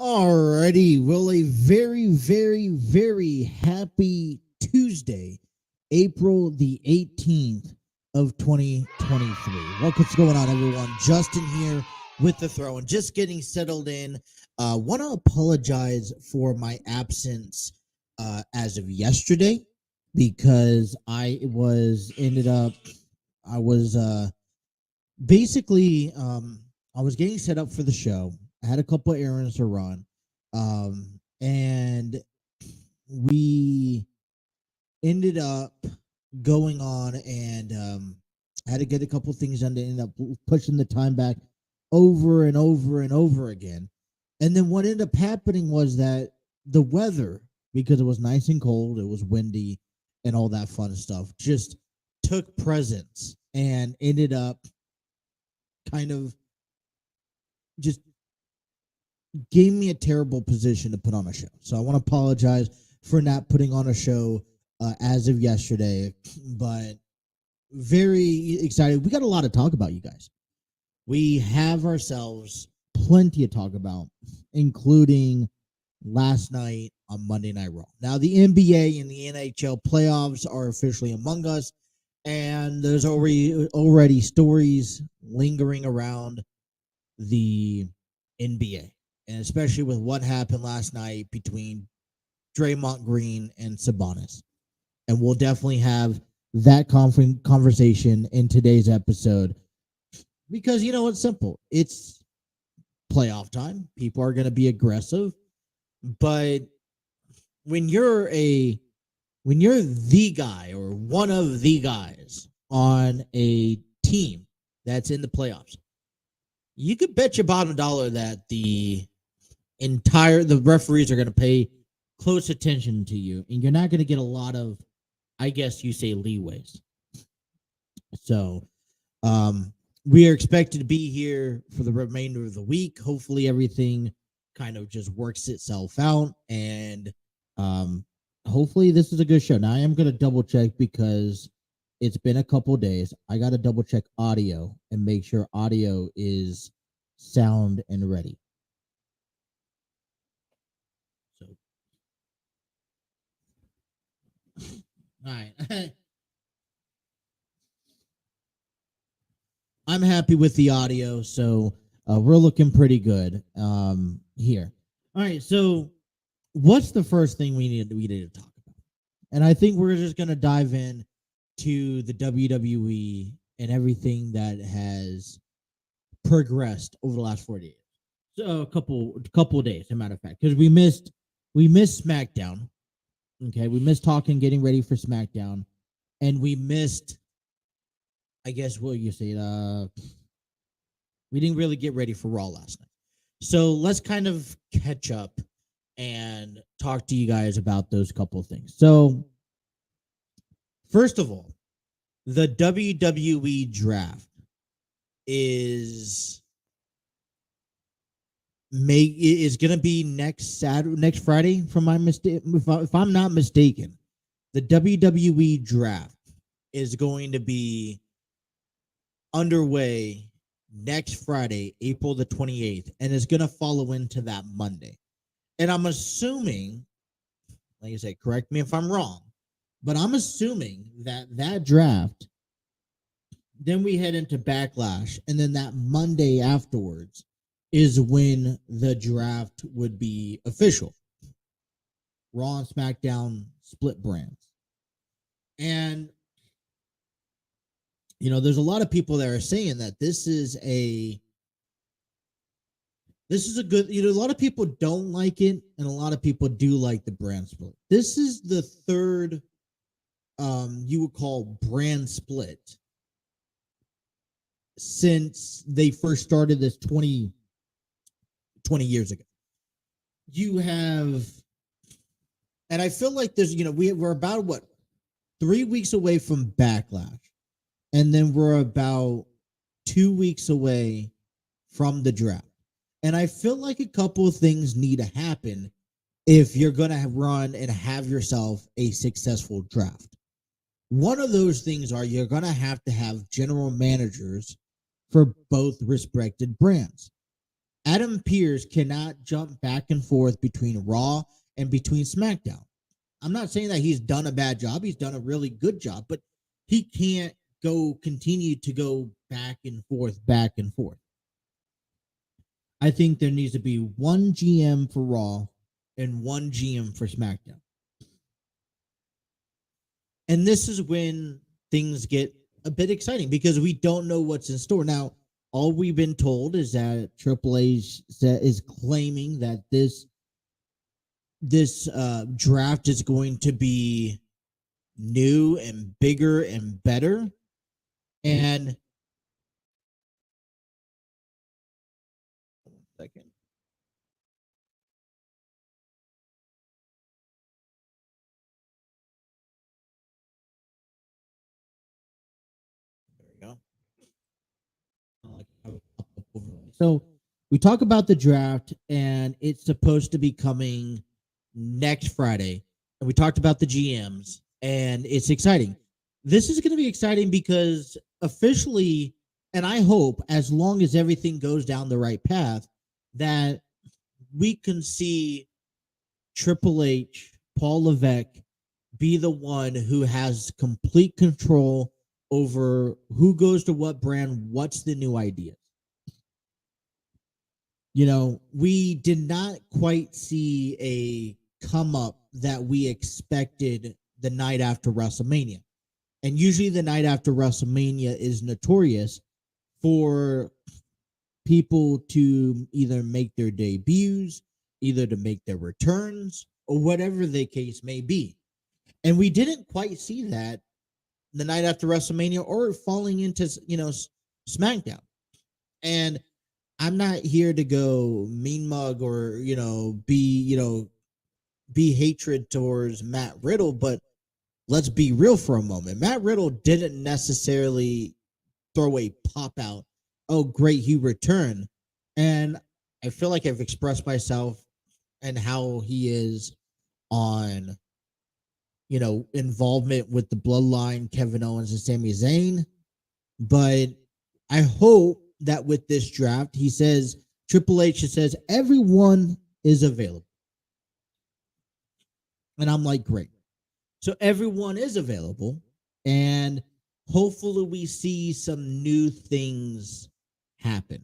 Alrighty, well, a very, very, very happy Tuesday, April the 18th of 2023. What's going on, everyone? Justin here with the throw and just getting settled in. Want to apologize for my absence as of yesterday because I was getting set up for the show. I had a couple of errands to run, and we ended up going on and had to get a couple things done to end up pushing the time back over and over and over again. And then what ended up happening was that the weather, because it was nice and cold, it was windy and all that fun stuff, just took precedence and ended up kind of just gave me a terrible position to put on a show. So I want to apologize for not putting on a show as of yesterday, but very excited. We got a lot to talk about, you guys. We have ourselves plenty to talk about, including last night on Monday Night Raw. Now, the NBA and the NHL playoffs are officially among us, and there's already stories lingering around the NBA. And especially with what happened last night between Draymond Green and Sabois. And we'll definitely have that conversation in today's episode. Because, you know, it's simple. It's playoff time. People are going to be aggressive. But when you're the guy or one of the guys on a team that's in the playoffs, you could bet your bottom dollar that the referees are going to pay close attention to you, and you're not going to get a lot of, I guess you say, leeways. So we are expected to be here for the remainder of the week. Hopefully everything kind of just works itself out, and hopefully this is a good show. Now, I am going to double check because it's been a couple days. I got to double check audio and make sure audio is sound and ready. All right. I'm happy with the audio, so we're looking pretty good here. All right, so what's the first thing we need to talk about? And I think we're just going to dive in to the WWE and everything that has progressed over the last 48 days. So a couple of days, as a matter of fact, because we missed SmackDown. Okay, we missed getting ready for SmackDown, and we missed, I guess, what you say, we didn't really get ready for Raw last night. So let's kind of catch up and talk to you guys about those couple of things. So, first of all, the WWE draft is going to be next Friday, from my mistake. If I'm not mistaken, the WWE draft is going to be underway next Friday, April the 28th, and it's going to follow into that Monday. And I'm assuming, like I said, correct me if I'm wrong, but I'm assuming that draft, then we head into Backlash, and then that Monday afterwards is when the draft would be official. Raw and SmackDown split brands. And, you know, there's a lot of people that are saying that this is a good, you know, a lot of people don't like it, and a lot of people do like the brand split. This is the third, you would call brand split since they first started this 20 years ago. You have, and I feel like there's, we're about 3 weeks away from Backlash, and then we're about 2 weeks away from the draft. And I feel like a couple of things need to happen if you're going to run and have yourself a successful draft. One of those things are you're going to have general managers for both respected brands. Adam Pearce cannot jump back and forth between Raw and between SmackDown. I'm not saying that he's done a bad job. He's done a really good job, but he can't continue to go back and forth. I think there needs to be one GM for Raw and one GM for SmackDown. And this is when things get a bit exciting because we don't know what's in store. Now, all we've been told is that Triple H is claiming that this draft is going to be new and bigger and better. And one second. There we go. So we talk about the draft, and it's supposed to be coming next Friday. And we talked about the GMs, and it's exciting. This is going to be exciting because officially, and I hope as long as everything goes down the right path, that we can see Triple H, Paul Levesque, be the one who has complete control over who goes to what brand, what's the new ideas. We did not quite see a come up that we expected the night after WrestleMania. And usually the night after WrestleMania is notorious for people to either make their debuts, either to make their returns, or whatever the case may be. And we didn't quite see that the night after WrestleMania or falling into, SmackDown. And I'm not here to go mean mug or, be hatred towards Matt Riddle, but let's be real for a moment. Matt Riddle didn't necessarily throw a pop out. Oh, great, he returned. And I feel like I've expressed myself and how he is on, involvement with the Bloodline, Kevin Owens and Sami Zayn. But I hope that with this draft, Triple H says everyone is available. And I'm like, great. So everyone is available, and hopefully we see some new things happen.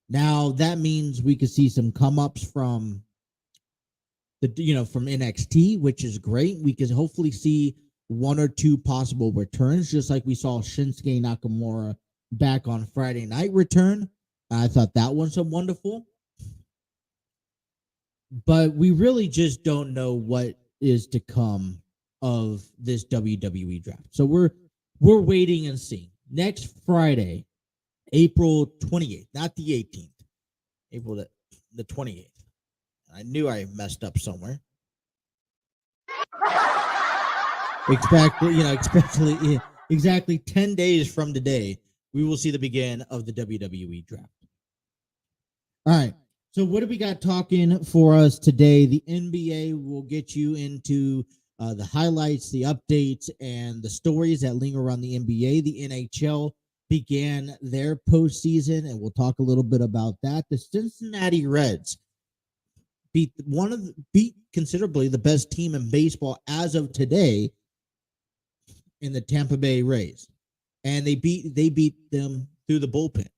Now that means we could see some come ups from from NXT, which is great. We could hopefully see one or two possible returns, just like we saw Shinsuke Nakamura back on Friday night return. I thought that was wonderful. But we really just don't know what is to come of this WWE draft. So we're waiting and seeing. Next Friday, April 28th, not the 18th, April the 28th. I knew I messed up somewhere. Exactly 10 days from today, we will see the begin of the WWE draft. All right. So what do we got talking for us today? The NBA will get you into the highlights, the updates, and the stories that linger around the NBA. The NHL began their postseason, and we'll talk a little bit about that. The Cincinnati Reds beat considerably the best team in baseball as of today in the Tampa Bay Rays, and they beat them through the bullpen,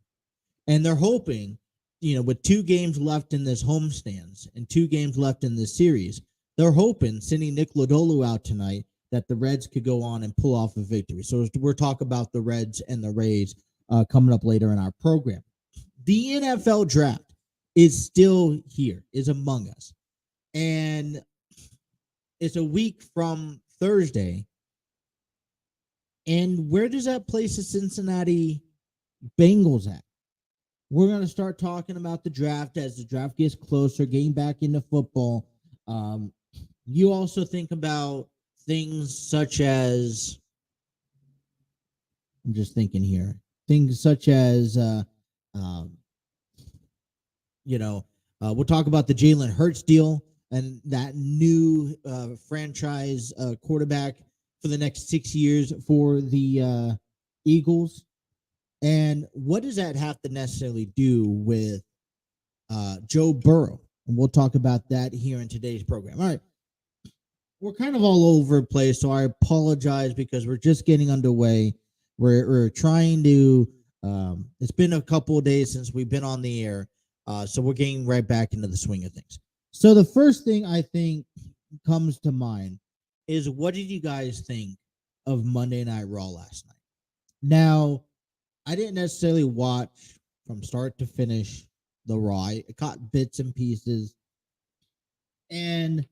and they're hoping, with 2 games left in this homestands and 2 games left in this series, they're hoping, sending Nick Lodolo out tonight, that the Reds could go on and pull off a victory. So we're talking about the Reds and the Rays coming up later in our program. The NFL draft is still here, is among us. And it's a week from Thursday. And where does that place the Cincinnati Bengals at? We're going to start talking about the draft as the draft gets closer, getting back into football. You also think about things such as, I'm just thinking here, things such as, um, we'll talk about the Jalen Hurts deal and that new franchise quarterback for the next 6 years for the Eagles. And what does that have to necessarily do with Joe Burrow? And we'll talk about that here in today's program. All right. We're kind of all over the place, so I apologize because we're just getting underway. We're trying to, it's been a couple of days since we've been on the air, so we're getting right back into the swing of things. So the first thing I think comes to mind is, what did you guys think of Monday Night Raw last night? Now, I didn't necessarily watch from start to finish the Raw. I caught bits and pieces, and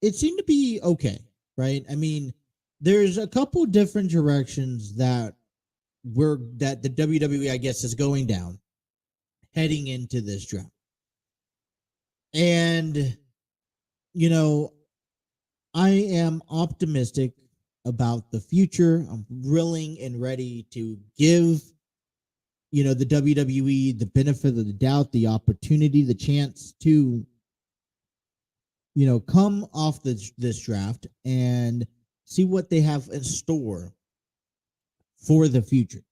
it seemed to be okay, right? I mean, there's a couple different directions that the WWE, I guess, is going down heading into this draft. And, I am optimistic about the future. I'm willing and ready to give, the WWE the benefit of the doubt, the opportunity, the chance to, come off this draft and see what they have in store for the future.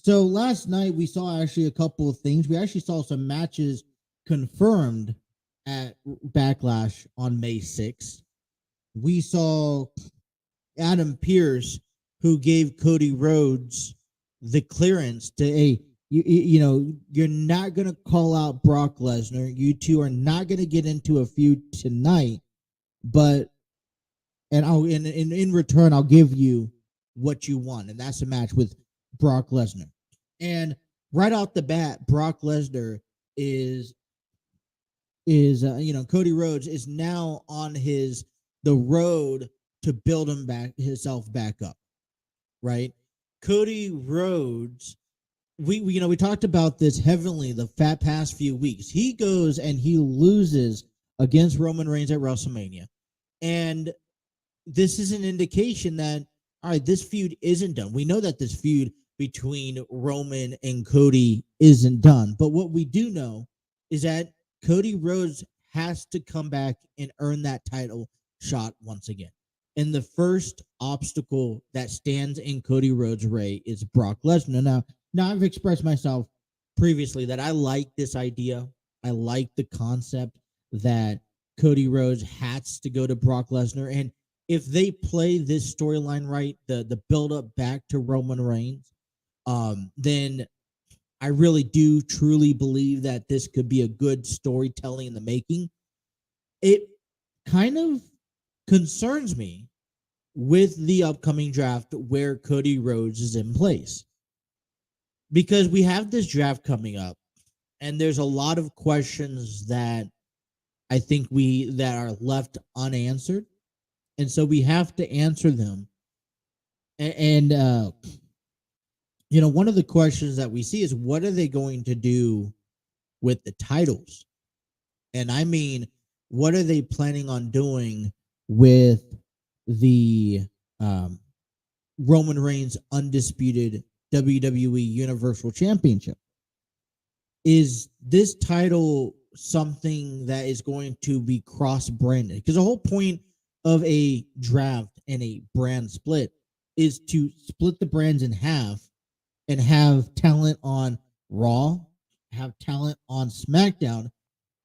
So last night we saw actually a couple of things. We actually saw some matches confirmed at Backlash on May 6th. We saw Adam Pearce, who gave Cody Rhodes the clearance to, hey, you're not going to call out Brock Lesnar. You two are not going to get into a feud tonight, but in return, I'll give you what you want, and that's a match with Brock Lesnar. And right out the bat, Brock Lesnar is Cody Rhodes is now on the road to build himself back up, right? Cody Rhodes, we talked about this heavily the past few weeks. He goes and he loses against Roman Reigns at WrestleMania, and this is an indication that, all right, this feud isn't done. We know that this feud between Roman and Cody isn't done, but what we do know is that Cody Rhodes has to come back and earn that title shot once again. And the first obstacle that stands in Cody Rhodes' way is Brock Lesnar. Now I've expressed myself previously that I like this idea. I like the concept that Cody Rhodes has to go to Brock Lesnar. And if they play this storyline right, the build up back to Roman Reigns, then I really do truly believe that this could be a good storytelling in the making. It kind of concerns me with the upcoming draft where Cody Rhodes is in place, because we have this draft coming up and there's a lot of questions that I think that are left unanswered, and so we have to answer them. And one of the questions that we see is, what are they going to do with the titles? And I mean, what are they planning on doing with the Roman Reigns undisputed WWE Universal Championship? Is this title something that is going to be cross-branded? Because the whole point of a draft and a brand split is to split the brands in half and have talent on Raw, have talent on SmackDown,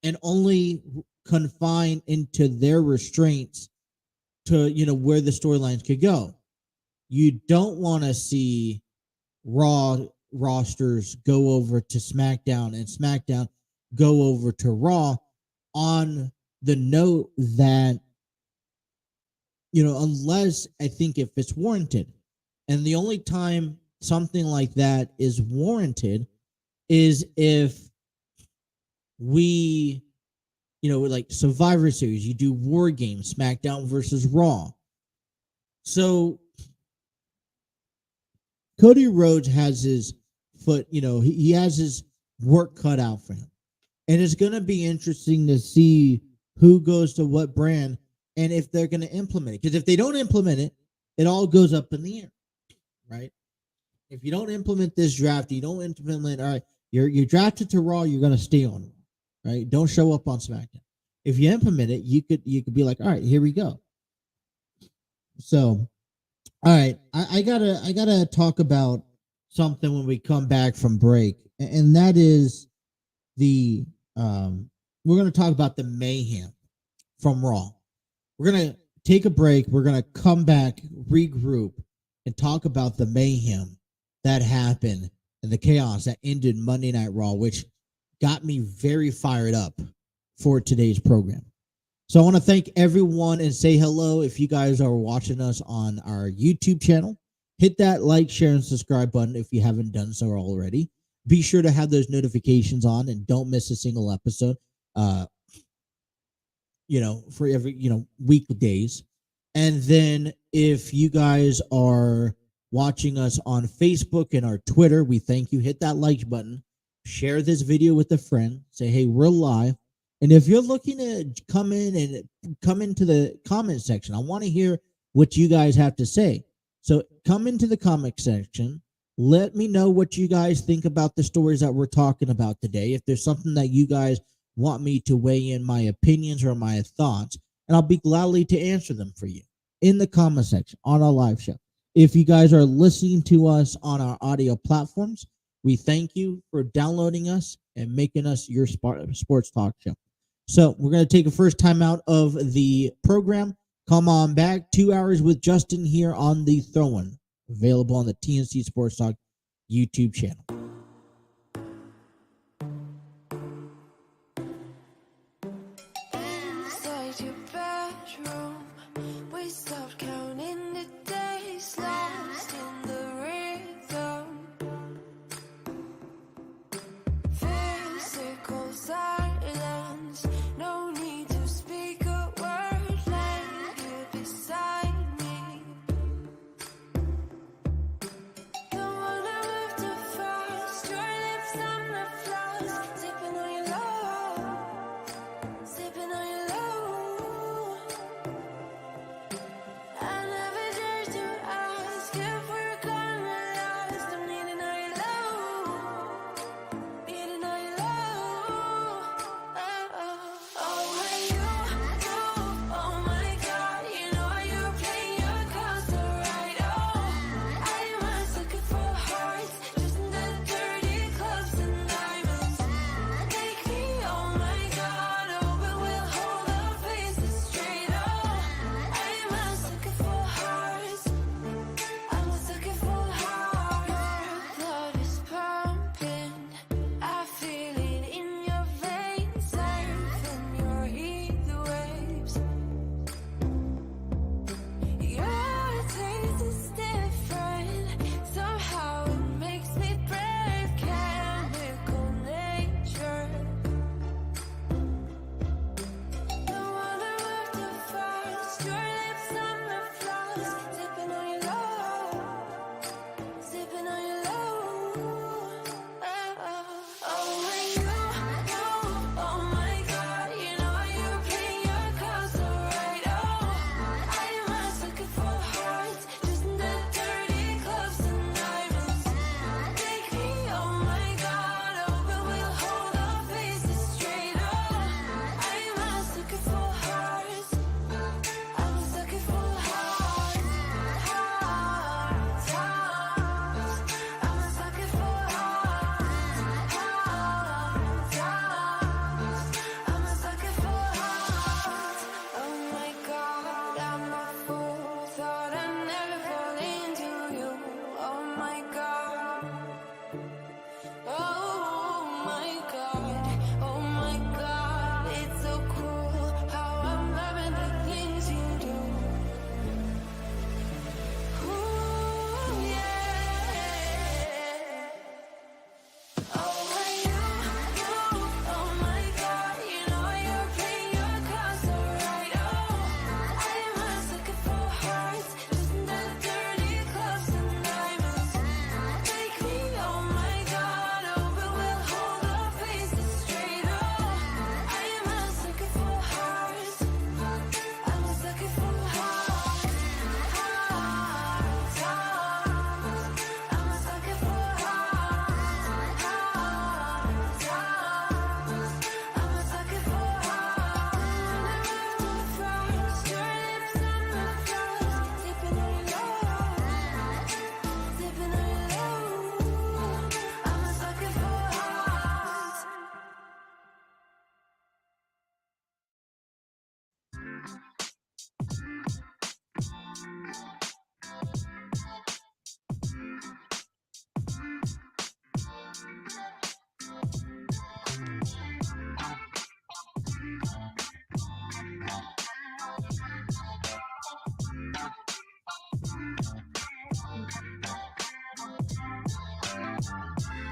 and only confine into their restraints to, where the storylines could go. You don't want to see Raw rosters go over to SmackDown and SmackDown go over to Raw on the note that, unless I think if it's warranted. And the only time something like that is warranted is if we, like Survivor Series, you do War Games, SmackDown versus Raw. So Cody Rhodes has his foot, he has his work cut out for him. And it's going to be interesting to see who goes to what brand and if they're going to implement it. Because if they don't implement it, it all goes up in the air, right? If you don't implement this draft, you don't implement, all right, you're drafted to Raw, you're going to stay on Raw, right? Don't show up on SmackDown. If you implement it, you could be like, all right, here we go. So, all right, I gotta talk about something when we come back from break, and that is we're gonna talk about the Mayhem from Raw. We're gonna take a break. We're gonna come back, regroup, and talk about the mayhem that happened and the chaos that ended Monday Night Raw, which got me very fired up for today's program. So I want to thank everyone and say hello. If you guys are watching us on our YouTube channel, hit that like, share, and subscribe button if you haven't done so already. Be sure to have those notifications on and don't miss a single episode. For every, weekdays. And then if you guys are watching us on Facebook and our Twitter, we thank you. Hit that like button. Share this video with a friend. Say, hey, we're live. And if you're looking to come into the comment section, I want to hear what you guys have to say. So come into the comment section. Let me know what you guys think about the stories that we're talking about today. If there's something that you guys want me to weigh in my opinions or my thoughts, and I'll be gladly to answer them for you in the comment section on our live show. If you guys are listening to us on our audio platforms, we thank you for downloading us and making us your sports talk show. So we're going to take a first time out of the program. Come on back. 2 hours with Justin here on the Throw-In, available on the TNC Sports Talk YouTube channel.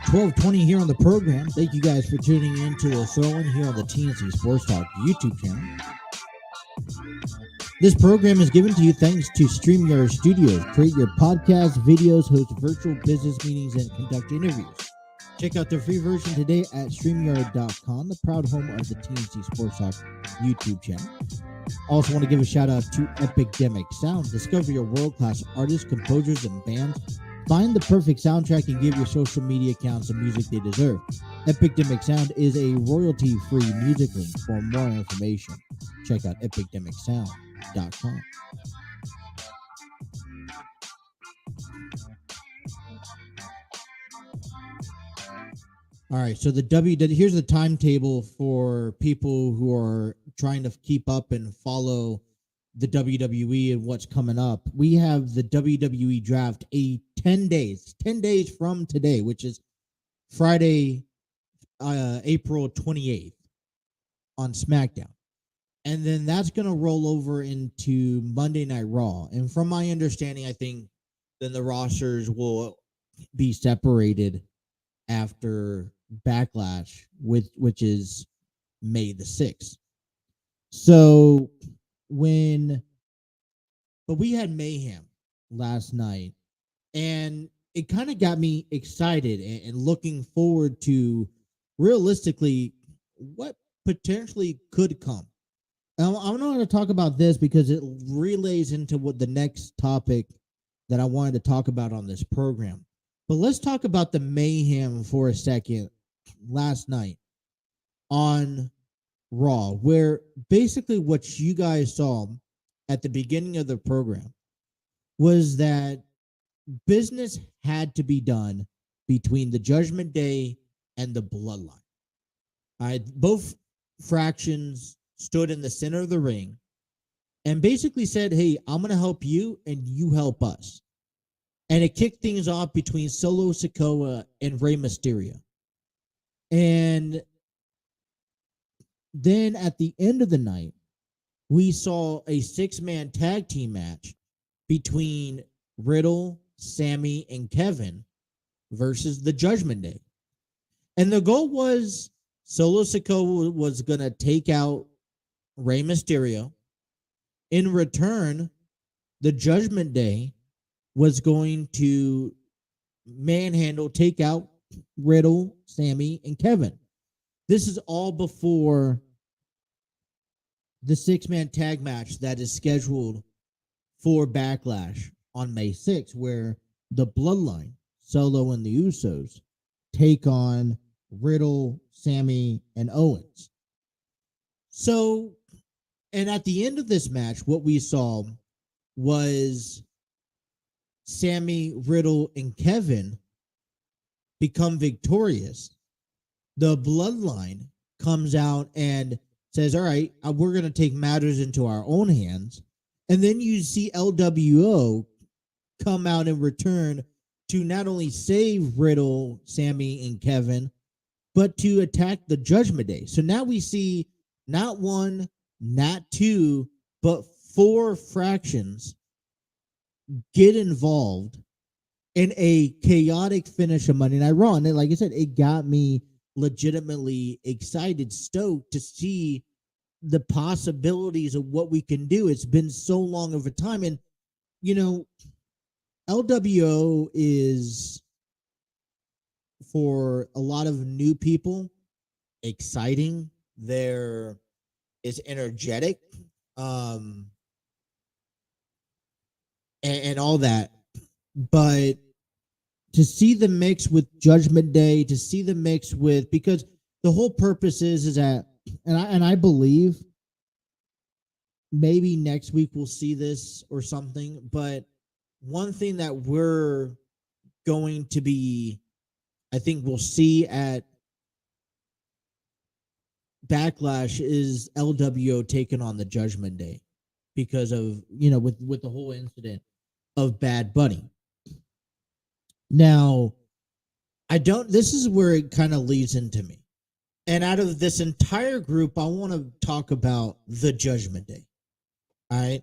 12:20 here on the program. Thank you guys for tuning in to the throw-in here on the TNC Sports Talk YouTube channel. This program is given to you thanks to StreamYard Studios. Create your podcasts, videos, host virtual business meetings, and conduct interviews. Check out their free version today at StreamYard.com, the proud home of the TNC Sports Talk YouTube channel. Also want to give a shout out to Epidemic Sound. Discover your world-class artists, composers, and bands. Find the perfect soundtrack and give your social media accounts the music they deserve. Epidemic Sound is a royalty-free music link. For more information, check out epidemicsound.com. All right, so here's the timetable for people who are trying to keep up and follow the WWE and what's coming up. We have the WWE draft 10 days from today, which is Friday, April 28th on SmackDown. And then that's going to roll over into Monday Night Raw. And from my understanding, I think then the rosters will be separated after Backlash, which is May the 6th. So but we had Mayhem last night, and it kind of got me excited and looking forward to realistically what potentially could come. I'm not going to talk about this because it relays into what the next topic that I wanted to talk about on this program. But let's talk about the Mayhem for a second last night on Raw, where basically what you guys saw at the beginning of the program was that business had to be done between the Judgment Day and the Bloodline. Both fractions stood in the center of the ring and basically said, hey, I'm going to help you and you help us. And it kicked things off between Solo Sikoa and Rey Mysterio. And then at the end of the night, we saw a 6-man tag team match between Riddle, Sammy, and Kevin versus the Judgment Day. And the goal was Solo Sikoa was going to take out Rey Mysterio. In return, the Judgment Day was going to take out Riddle, Sammy, and Kevin. This is all before the 6-man tag match that is scheduled for Backlash on May 6th, where the Bloodline, Solo and the Usos, take on Riddle, Sammy, and Owens. So, and at the end of this match, what we saw was Sammy, Riddle, and Kevin become victorious. The Bloodline comes out and says, all right, we're going to take matters into our own hands. And then you see LWO come out in return to not only save Riddle, Sammy, and Kevin, but to attack the Judgment Day. So now we see not one, not two, but 4 fractions get involved in a chaotic finish of Monday Night Raw. And like I said, it got me legitimately excited, stoked to see the possibilities of what we can do. It's been so long of a time. And, you know, LWO is, for a lot of new people, exciting. It's energetic, and all that. But to see the mix with Judgment Day, to see the mix with, because the whole purpose is that, and I believe maybe next week we'll see this or something, but one thing that we're going to be, I think we'll see at Backlash is LWO taking on the Judgment Day because of, with the whole incident of Bad Bunny. Now, this is where it kind of leads into me. And out of this entire group, I want to talk about the Judgment Day. All right.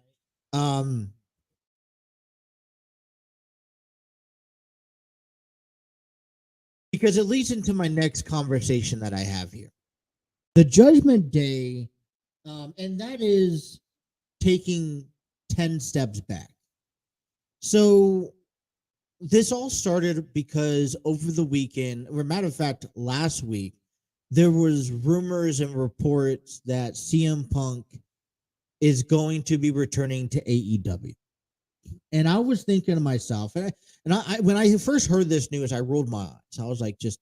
because it leads into my next conversation that I have here. The Judgment Day, and that is taking 10 steps back. So this all started because over the weekend, or matter of fact, last week, there was rumors and reports that CM Punk is going to be returning to AEW. And I was thinking to myself, and I when I first heard this news, I rolled my eyes. I was like, just,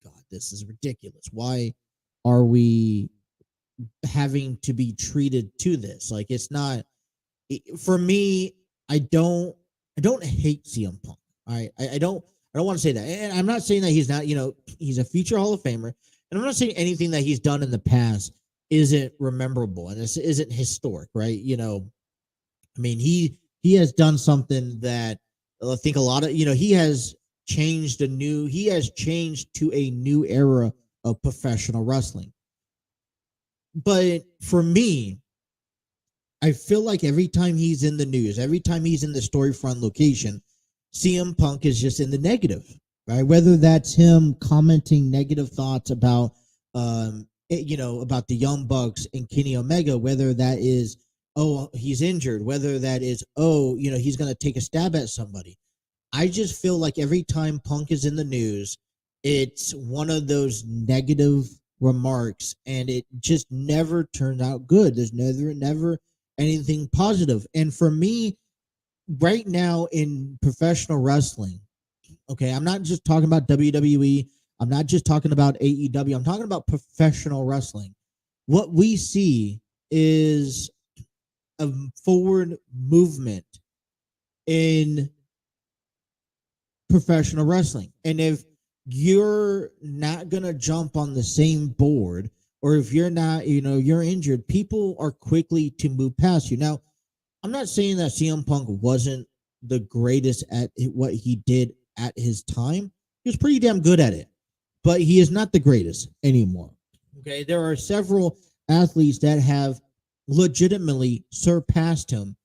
God, this is ridiculous. Why are we having to be treated to this? Like, it's not, for me, I don't hate CM Punk. I don't want to say that. And I'm not saying that he's not, he's a future Hall of Famer. And I'm not saying anything that he's done in the past isn't rememberable and this isn't historic, right? I mean, he has done something that I think a lot of, he has changed to a new era of professional wrestling. But for me, I feel like every time he's in the news, every time he's in the Storyfront location, CM Punk is just in the negative, right? Whether that's him commenting negative thoughts about, about the Young Bucks and Kenny Omega, whether that is, oh, he's injured, whether that is, oh, he's going to take a stab at somebody. I just feel like every time Punk is in the news, it's one of those negative remarks, and it just never turned out good. There's never anything positive. And for me, right now in professional wrestling, okay, I'm not just talking about WWE. I'm not just talking about AEW. I'm talking about professional wrestling. What we see is a forward movement in professional wrestling. And if you're not going to jump on the same board, or if you're not, you're injured, people are quickly to move past you. Now, I'm not saying that CM Punk wasn't the greatest at what he did at his time. He was pretty damn good at it, but he is not the greatest anymore. Okay, there are several athletes that have legitimately surpassed him,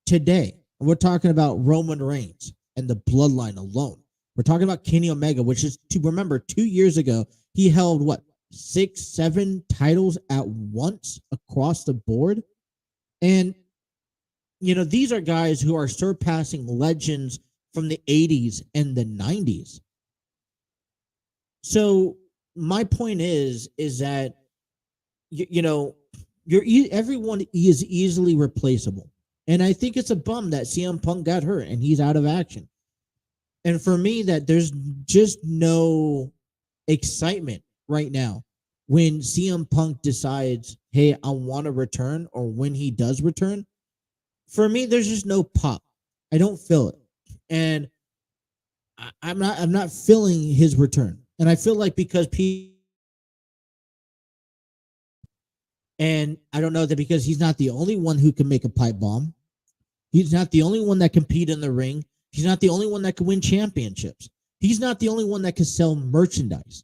today. We're talking about Roman Reigns and the Bloodline alone. We're talking about Kenny Omega, which is, to remember, 2 years ago, he held, 6, 7 titles at once across the board. And, these are guys who are surpassing legends from the 80s and the 90s. So my point is that, everyone is easily replaceable. And I think it's a bum that CM Punk got hurt and he's out of action. And for me, that there's just no excitement right now when CM Punk decides, hey, I want to return, or when he does return. For me, there's just no pop. I don't feel it. And I'm not feeling his return. And I feel like because and I don't know that because he's not the only one who can make a pipe bomb. He's not the only one that compete in the ring. He's not the only one that can win championships. He's not the only one that can sell merchandise.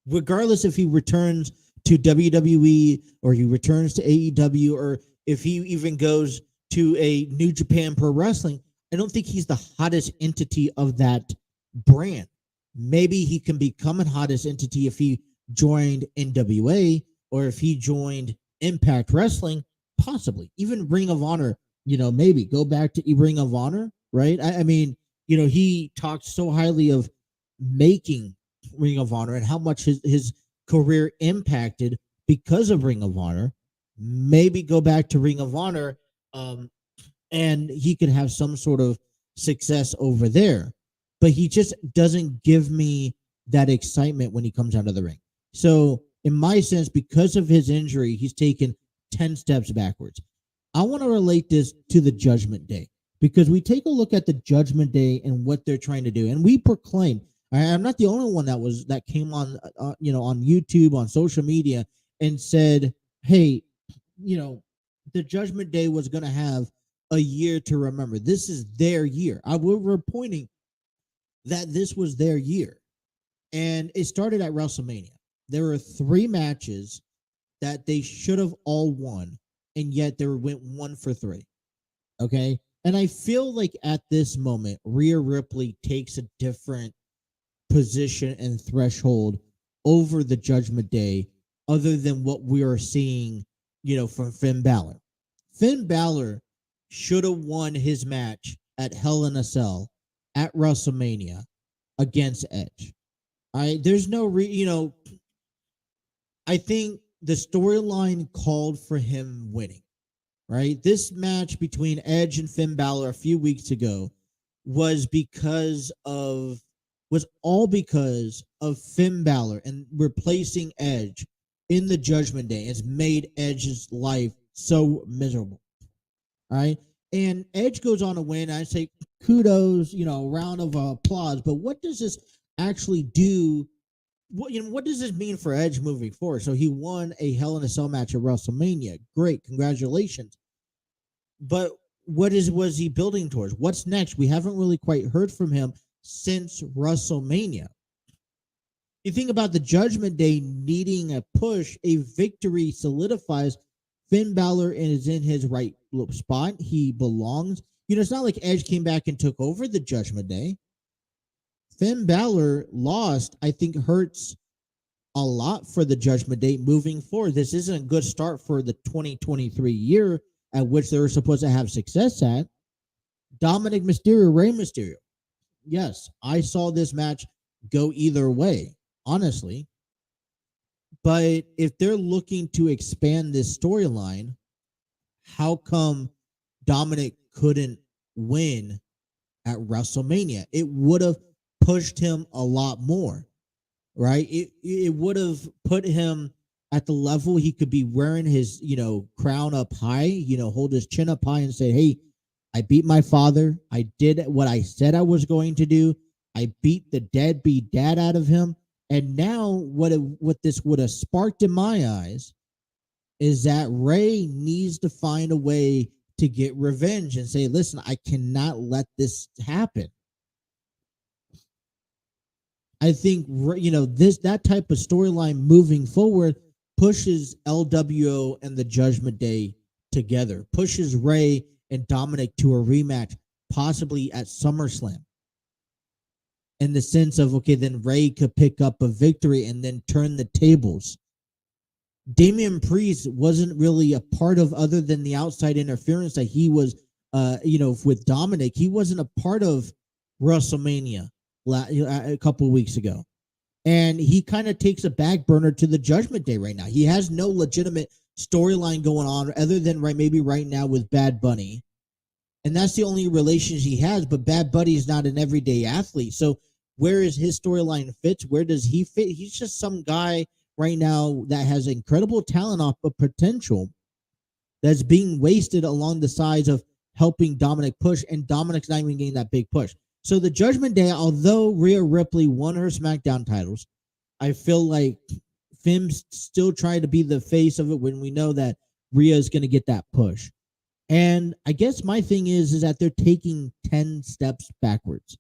Regardless if he returns to WWE or he returns to AEW or if he even goes to a New Japan Pro Wrestling, I don't think he's the hottest entity of that brand. Maybe he can become a hottest entity if he joined NWA or if he joined Impact Wrestling, possibly. Even Ring of Honor, maybe go back to Ring of Honor, right? I mean, he talked so highly of making Ring of Honor and how much his career impacted because of Ring of Honor. Maybe go back to Ring of Honor, and he could have some sort of success over there. But he just doesn't give me that excitement when he comes out of the ring. So, in my sense, because of his injury, he's taken 10 steps backwards. I want to relate this to the Judgment Day because we take a look at the Judgment Day and what they're trying to do, and we proclaim. I'm not the only one that came on, on YouTube, on social media, and said, "Hey, the Judgment Day was going to have a year to remember. This is their year." We were pointing that this was their year, and it started at WrestleMania. There were 3 matches that they should have all won, and yet they went 1 for 3. Okay, And I feel like at this moment, Rhea Ripley takes a different position and threshold over the Judgment Day, other than what we are seeing, from Finn Balor. Finn Balor should have won his match at Hell in a Cell at WrestleMania against Edge. All right, there's no I think the storyline called for him winning. Right, this match between Edge and Finn Balor a few weeks ago was all because of Finn Balor and replacing Edge in the Judgment Day. It's made Edge's life so miserable. All right. And Edge goes on to win. I say kudos, round of applause. But what does this actually do? What does this mean for Edge moving forward? So he won a Hell in a Cell match at WrestleMania. Great. Congratulations. But what was he building towards? What's next? We haven't really quite heard from him since WrestleMania. You think about the Judgment Day needing a push, a victory solidifies Finn Balor is in his right spot. He belongs. It's not like Edge came back and took over the Judgment Day. Finn Balor lost, I think, hurts a lot for the Judgment Day moving forward. This isn't a good start for the 2023 year at which they were supposed to have success at. Dominic Mysterio, Rey Mysterio. Yes, I saw this match go either way, honestly. But if they're looking to expand this storyline, how come Dominic couldn't win at WrestleMania? It would have pushed him a lot more, right? It would have put him at the level he could be wearing his, crown up high, hold his chin up high and say, hey, I beat my father. I did what I said I was going to do. I beat the deadbeat dad out of him. And now what this would have sparked in my eyes is that Rey needs to find a way to get revenge and say, listen, I cannot let this happen. I think, that type of storyline moving forward pushes LWO and the Judgment Day together, pushes Rey and Dominic to a rematch, possibly at SummerSlam. In the sense of, okay, then Rey could pick up a victory and then turn the tables. Damian Priest wasn't really a part of, other than the outside interference that he was, with Dominic. He wasn't a part of WrestleMania a couple of weeks ago. And he kind of takes a back burner to the Judgment Day right now. He has no legitimate storyline going on other than maybe right now with Bad Bunny. And that's the only relations he has. But Bad Bunny is not an everyday athlete. So where is his storyline fits? Where does he fit? He's just some guy right now that has incredible talent off of potential that's being wasted along the sides of helping Dominic push. And Dominic's not even getting that big push. So the Judgment Day, although Rhea Ripley won her SmackDown titles, I feel like Finn's still trying to be the face of it when we know that Rhea is going to get that push. And I guess my thing is that they're taking 10 steps backwards.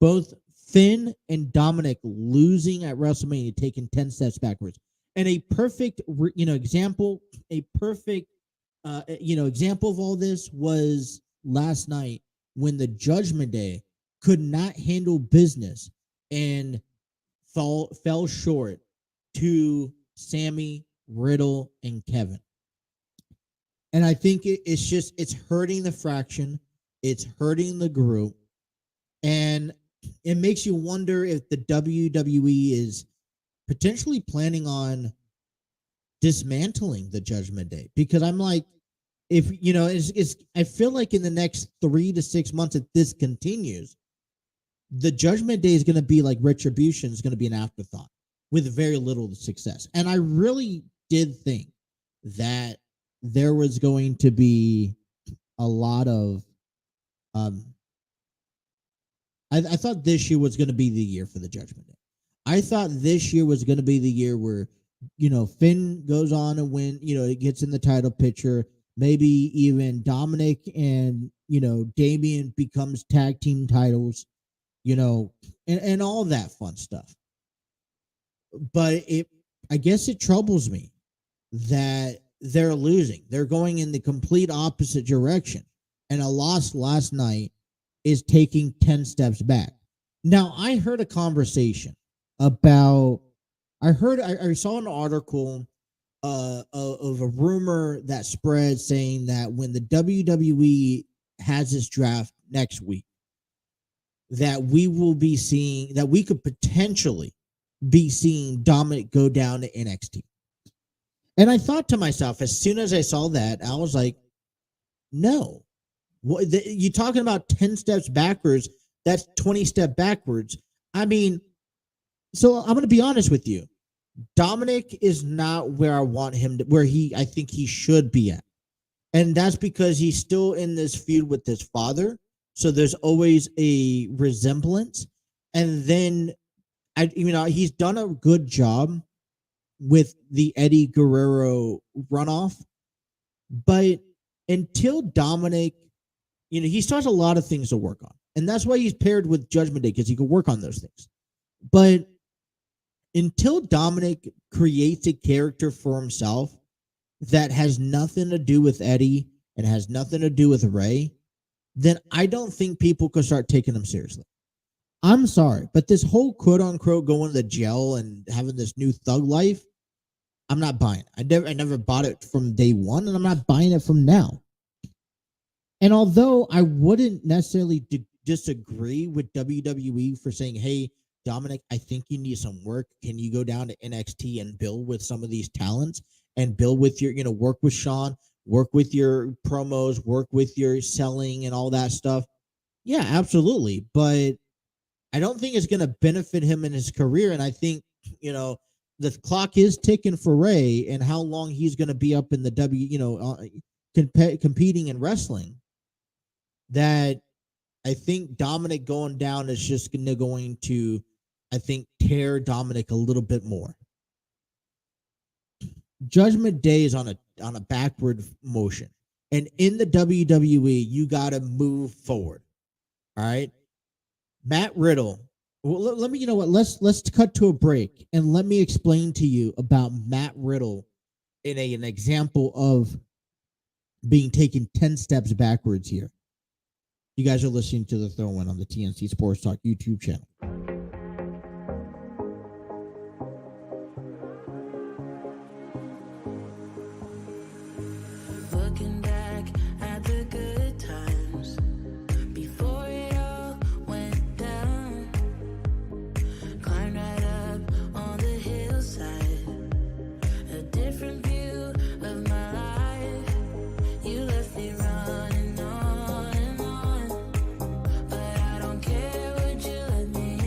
Both Finn and Dominic losing at WrestleMania, taking 10 steps backwards. And a perfect, example, example of all this was last night when the Judgment Day could not handle business and fell short to Sammy, Riddle, and Kevin. And I think it's hurting the faction. It's hurting the group. And it makes you wonder if the WWE is potentially planning on dismantling the Judgment Day. Because I'm like, if, I feel like in the next 3 to 6 months, if this continues, the Judgment Day is going to be like Retribution is going to be an afterthought with very little success. And I really did think that there was going to be a lot of, I thought this year was going to be the year for the Judgment Day. I thought this year was going to be the year where, Finn goes on and win, it gets in the title picture. Maybe even Dominic and, Damian becomes tag team titles, and all that fun stuff. But I guess it troubles me that they're losing. They're going in the complete opposite direction. and a loss last night is taking 10 steps back. Now, I heard a conversation about, I saw an article of a rumor that spread saying that when the WWE has its draft next week, that we could potentially be seeing Dominic go down to NXT. And I thought to myself, as soon as I saw that, I was like, no. You're talking about 10 steps backwards. That's 20 steps backwards. I mean, so I'm going to be honest with you. Dominic is not where I want him to, I think he should be at. And that's because he's still in this feud with his father. So there's always a resemblance. And then, he's done a good job with the Eddie Guerrero runoff. But until Dominic, he still has a lot of things to work on. And that's why he's paired with Judgment Day, because he can work on those things. But until Dominic creates a character for himself that has nothing to do with Eddie and has nothing to do with Ray, then I don't think people could start taking him seriously. I'm sorry, but this whole quote-unquote going to jail and having this new thug life, I'm not buying it. I never bought it from day one, and I'm not buying it from now. And although I wouldn't necessarily disagree with WWE for saying, hey, Dominic, I think you need some work. Can you go down to NXT and build with some of these talents and build with your, work with Sean, work with your promos, work with your selling and all that stuff? Yeah, absolutely. But I don't think it's going to benefit him in his career. And I think, the clock is ticking for Ray and how long he's going to be up in the competing in wrestling, that I think Dominic going down is just going to, I think, tear Dominic a little bit more. Judgment Day is on a backward motion. And in the WWE, you got to move forward. All right? Matt Riddle. Well, let me, let's cut to a break and let me explain to you about Matt Riddle in an example of being taken 10 steps backwards here. You guys are listening to The Throw-In on the TNC Sports Talk YouTube channel. Looking back at the good times before it all went down, climbed right up on the hillside, a different view of my life. You left me running on and on, but I don't care, would you let me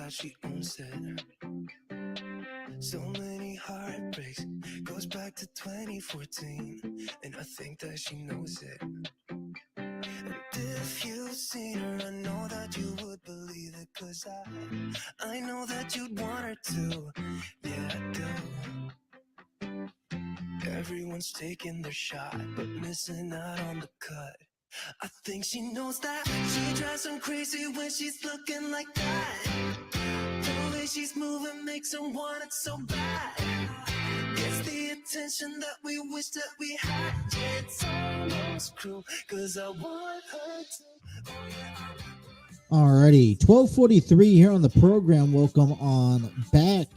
that she owns it. So many heartbreaks, goes back to 2014, and I think that she knows it. And if you've seen her, I know that you would believe it, 'cause I know that you'd want her to. Yeah, I do. Everyone's taking their shot, but missing out on the cut. I think she knows that. She drives them crazy when she's looking like that. The way she's moving makes her want it so bad. Gets the attention that we wish that we had. Yeah, it's almost cruel, 'cause I want her to. Oh, yeah. Alrighty, 12:43 here on the program. Welcome on back.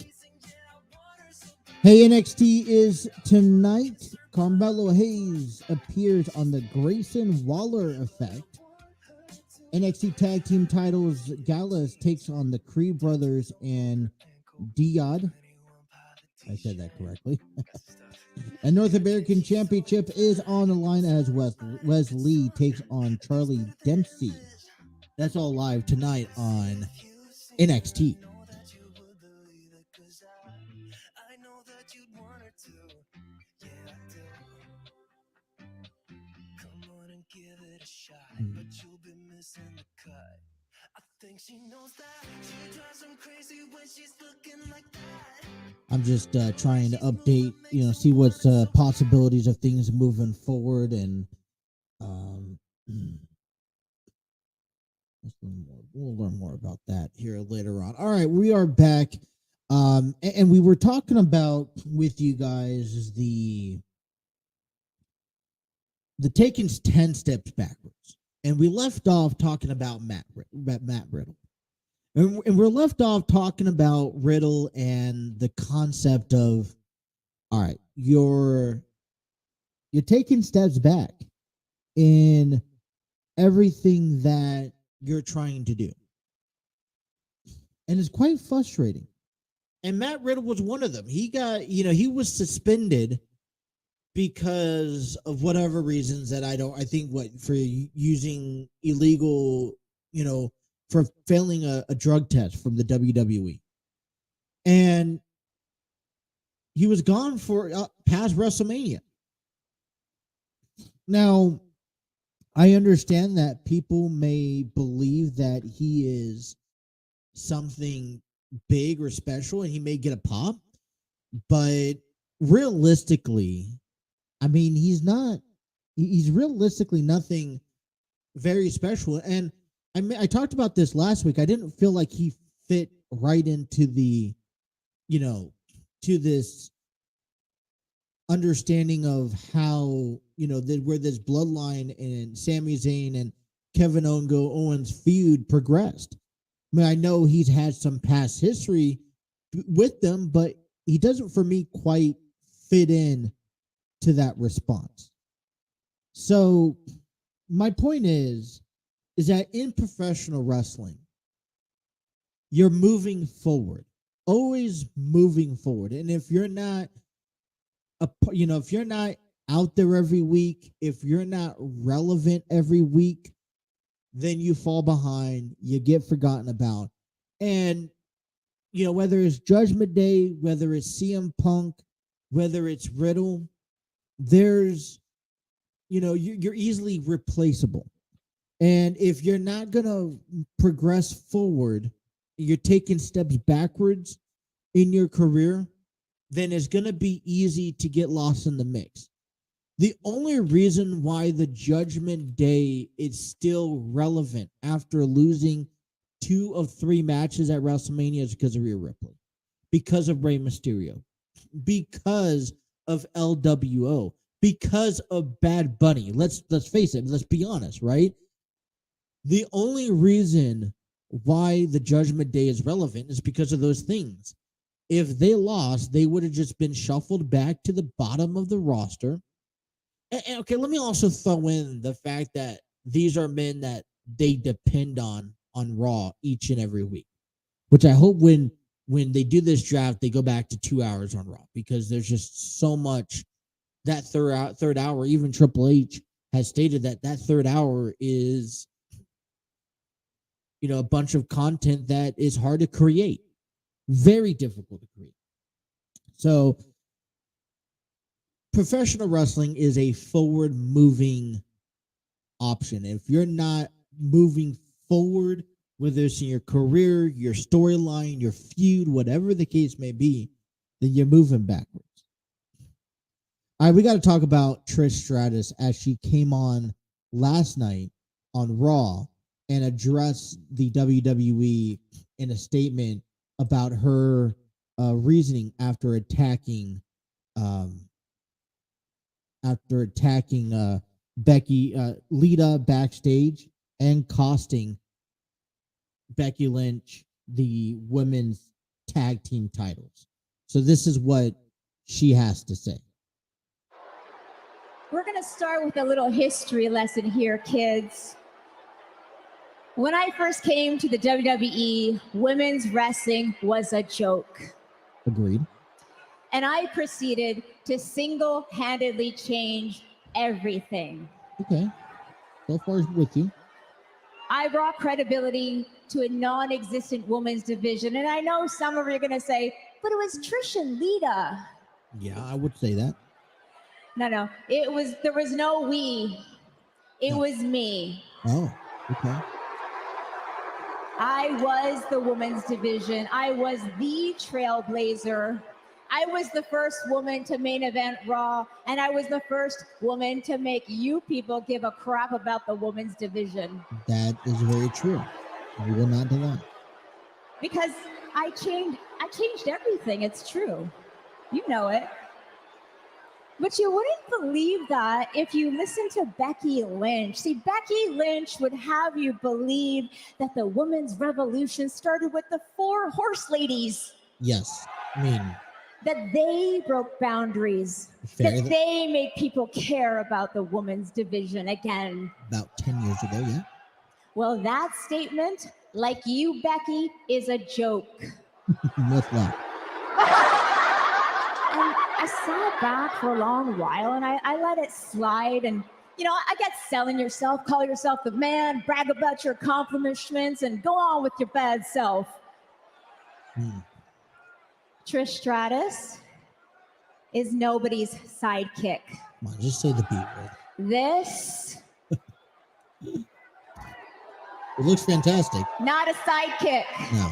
Hey, NXT is tonight. Carmelo Hayes appears on the Grayson Waller effect. NXT Tag Team Titles Gallus takes on the Creed Brothers and Diod. I said that correctly. And North American Championship is on the line as Wes Lee takes on Charlie Dempsey. That's all live tonight on NXT. I know that you'd want her to. Yeah, I do. Come on and give it a shot, but you'll be missing the cut. I think she knows that. She drives them crazy when she's looking like that. I'm just trying to update, see what's possibilities of things moving forward, and we'll learn more about that here later on. All right, we are back, and we were talking about with you guys the taking 10 steps backwards, and we left off talking about Matt Riddle. And we're left off talking about Riddle and the concept of, all right, you're taking steps back in everything that you're trying to do. And it's quite frustrating. And Matt Riddle was one of them. He got, he was suspended because of whatever reasons that I think for using illegal, for failing a drug test from the WWE. And he was gone for past WrestleMania. Now, I understand that people may believe that he is something big or special and he may get a pop, but realistically, I mean, he's realistically nothing very special. And I talked about this last week. I didn't feel like he fit right into the, to this understanding of how, where this Bloodline and Sami Zayn and Kevin Owens feud progressed. I mean, I know he's had some past history with them, but he doesn't, for me, quite fit in to that response. So my point is that in professional wrestling, you're moving forward, always moving forward. And if you're not, if you're not out there every week, if you're not relevant every week, then you fall behind, you get forgotten about. And, whether it's Judgment Day, whether it's CM Punk, whether it's Riddle, there's, you're easily replaceable. And if you're not going to progress forward, you're taking steps backwards in your career, then it's going to be easy to get lost in the mix. The only reason why the Judgment Day is still relevant after losing 2 of 3 matches at WrestleMania is because of Rhea Ripley, because of Rey Mysterio, because of LWO, because of Bad Bunny. Let's face it. Let's be honest, right? The only reason why the Judgment Day is relevant is because of those things. If they lost, they would have just been shuffled back to the bottom of the roster. And okay, let me also throw in the fact that these are men that they depend on Raw each and every week, which I hope when they do this draft, they go back to 2 hours on Raw, because there's just so much. That third hour, even Triple H has stated that third hour is a bunch of content that is hard to create, very difficult to create. So professional wrestling is a forward moving option. If you're not moving forward, whether it's in your career, your storyline, your feud, whatever the case may be, then you're moving backwards. All right, we got to talk about Trish Stratus as she came on last night on Raw and addressed the WWE in a statement about her reasoning after attacking Becky Lita backstage and costing Becky Lynch the women's tag team titles. So this is what she has to say. We're going to start with a little history lesson here, kids. When I first came to the WWE, women's wrestling was a joke. Agreed. And I proceeded to single-handedly change everything. Okay. So far with you. I brought credibility to a non-existent women's division. And I know some of you are going to say, but it was Trish and Lita. Yeah, I would say that. No. There was no we. It was me. Oh, okay. I was the women's division. I was the trailblazer. I was the first woman to main event Raw, and I was the first woman to make you people give a crap about the women's division. That is very true. We will not deny. Because I changed everything. It's true. You know it. But you wouldn't believe that if you listen to Becky Lynch. See, Becky Lynch would have you believe that the women's revolution started with the 4 horse ladies. Yes. I mean, that they broke boundaries, that they made people care about the women's division again. About 10 years ago, yeah. Well, that statement, like you, Becky, is a joke. What's that? And I sat back for a long while and I let it slide. And, I get selling yourself, call yourself the man, brag about your accomplishments, and go on with your bad self. Trish Stratus is nobody's sidekick. Come on, just say the B word. This. It looks fantastic. Not a sidekick. No.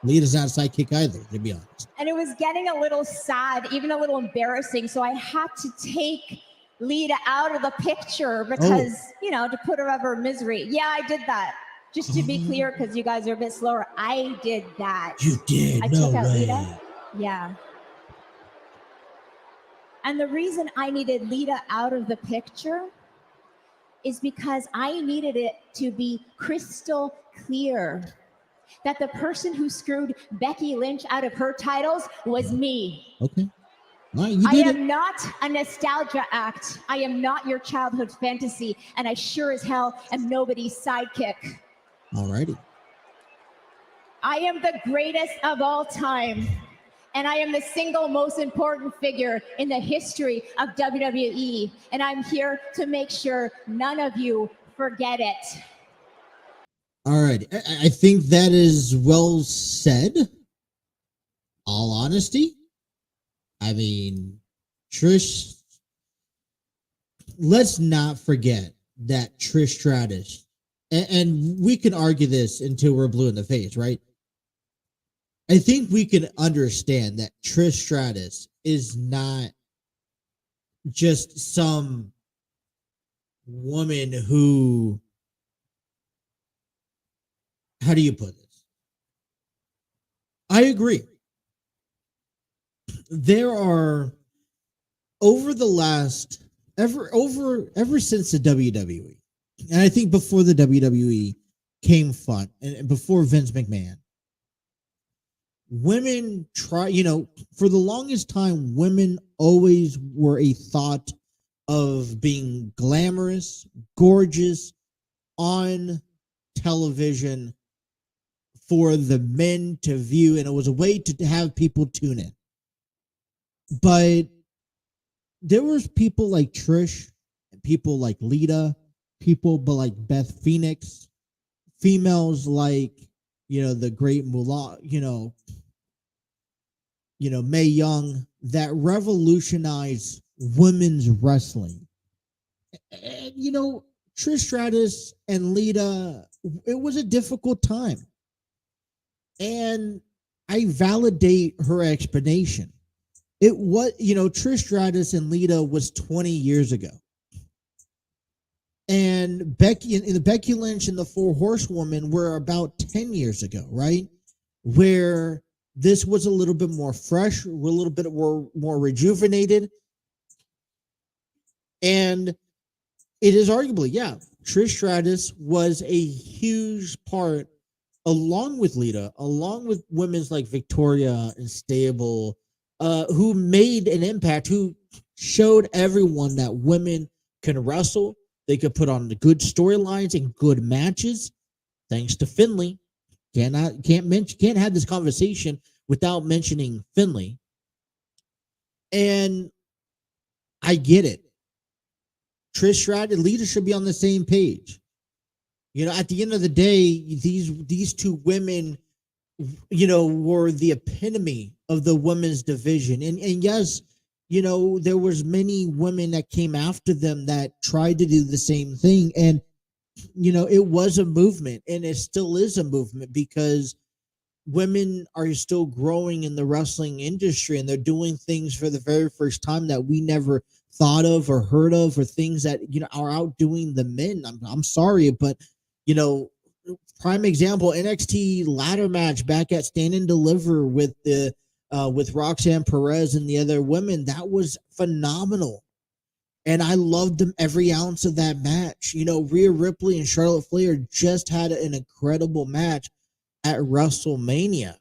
Lita's not a sidekick either, to be honest. And it was getting a little sad, even a little embarrassing. So I had to take Lita out of the picture because, to put her out of her misery. Yeah, I did that. Just to be clear, because you guys are a bit slower, I did that. You did? I took out Lita. Yeah. And the reason I needed Lita out of the picture is because I needed it to be crystal clear that the person who screwed Becky Lynch out of her titles was me. Okay. All right, I am not a nostalgia act. I am not your childhood fantasy, and I sure as hell am nobody's sidekick. Alrighty. I am the greatest of all time, and I am the single most important figure in the history of WWE, and I'm here to make sure none of you forget it. All right. I think that is well said. All honesty. I mean, Trish, let's not forget that Trish Stratus, and we can argue this until we're blue in the face, right? I think we can understand that Trish Stratus is not just some woman who, how do you put this? I agree. There are ever since the WWE, and I think before the WWE came fun, and before Vince McMahon, women for the longest time, women always were a thought of being glamorous, gorgeous on television for the men to view, and it was a way to have people tune in. But there was people like Trish, people like Lita, people like Beth Phoenix, females like, the great Mulan, Mae Young, that revolutionized women's wrestling. And, Trish Stratus and Lita, it was a difficult time. And I validate her explanation. It was, Trish Stratus and Lita was 20 years ago. And Becky Lynch and the Four Horsewomen were about 10 years ago, right? Where this was a little bit more fresh, a little bit more rejuvenated. And it is arguably, Trish Stratus was a huge part, along with Lita, along with women's like Victoria and Stable, who made an impact, who showed everyone that women can wrestle. They could put on the good storylines and good matches. Thanks to Finlay. Can't have this conversation without mentioning Finlay. And I get it. Trish Stratus and Lita should be on the same page. At the end of the day, these two women, were the epitome of the women's division. And yes, there was many women that came after them that tried to do the same thing. And, it was a movement, and it still is a movement, because women are still growing in the wrestling industry, and they're doing things for the very first time that we never thought of or heard of, or things that, are outdoing the men. I'm sorry, but, prime example, NXT ladder match back at Stand and Deliver with Roxanne Perez and the other women. That was phenomenal. And I loved them every ounce of that match. Rhea Ripley and Charlotte Flair just had an incredible match at WrestleMania.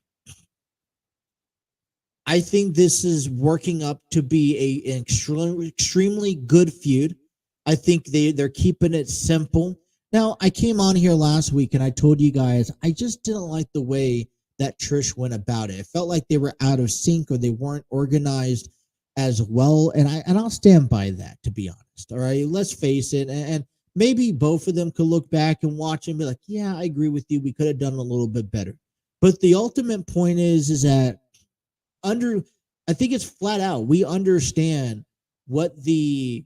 I think this is working up to be an extremely good feud. I think they're keeping it simple. Now, I came on here last week and I told you guys I just didn't like the way that Trish went about it. It felt like they were out of sync, or they weren't organized as well. And I'll stand by that, to be honest. All right, let's face it. And maybe both of them could look back and watch and be like, yeah, I agree with you. We could have done a little bit better. But the ultimate point is that I think it's flat out, we understand what the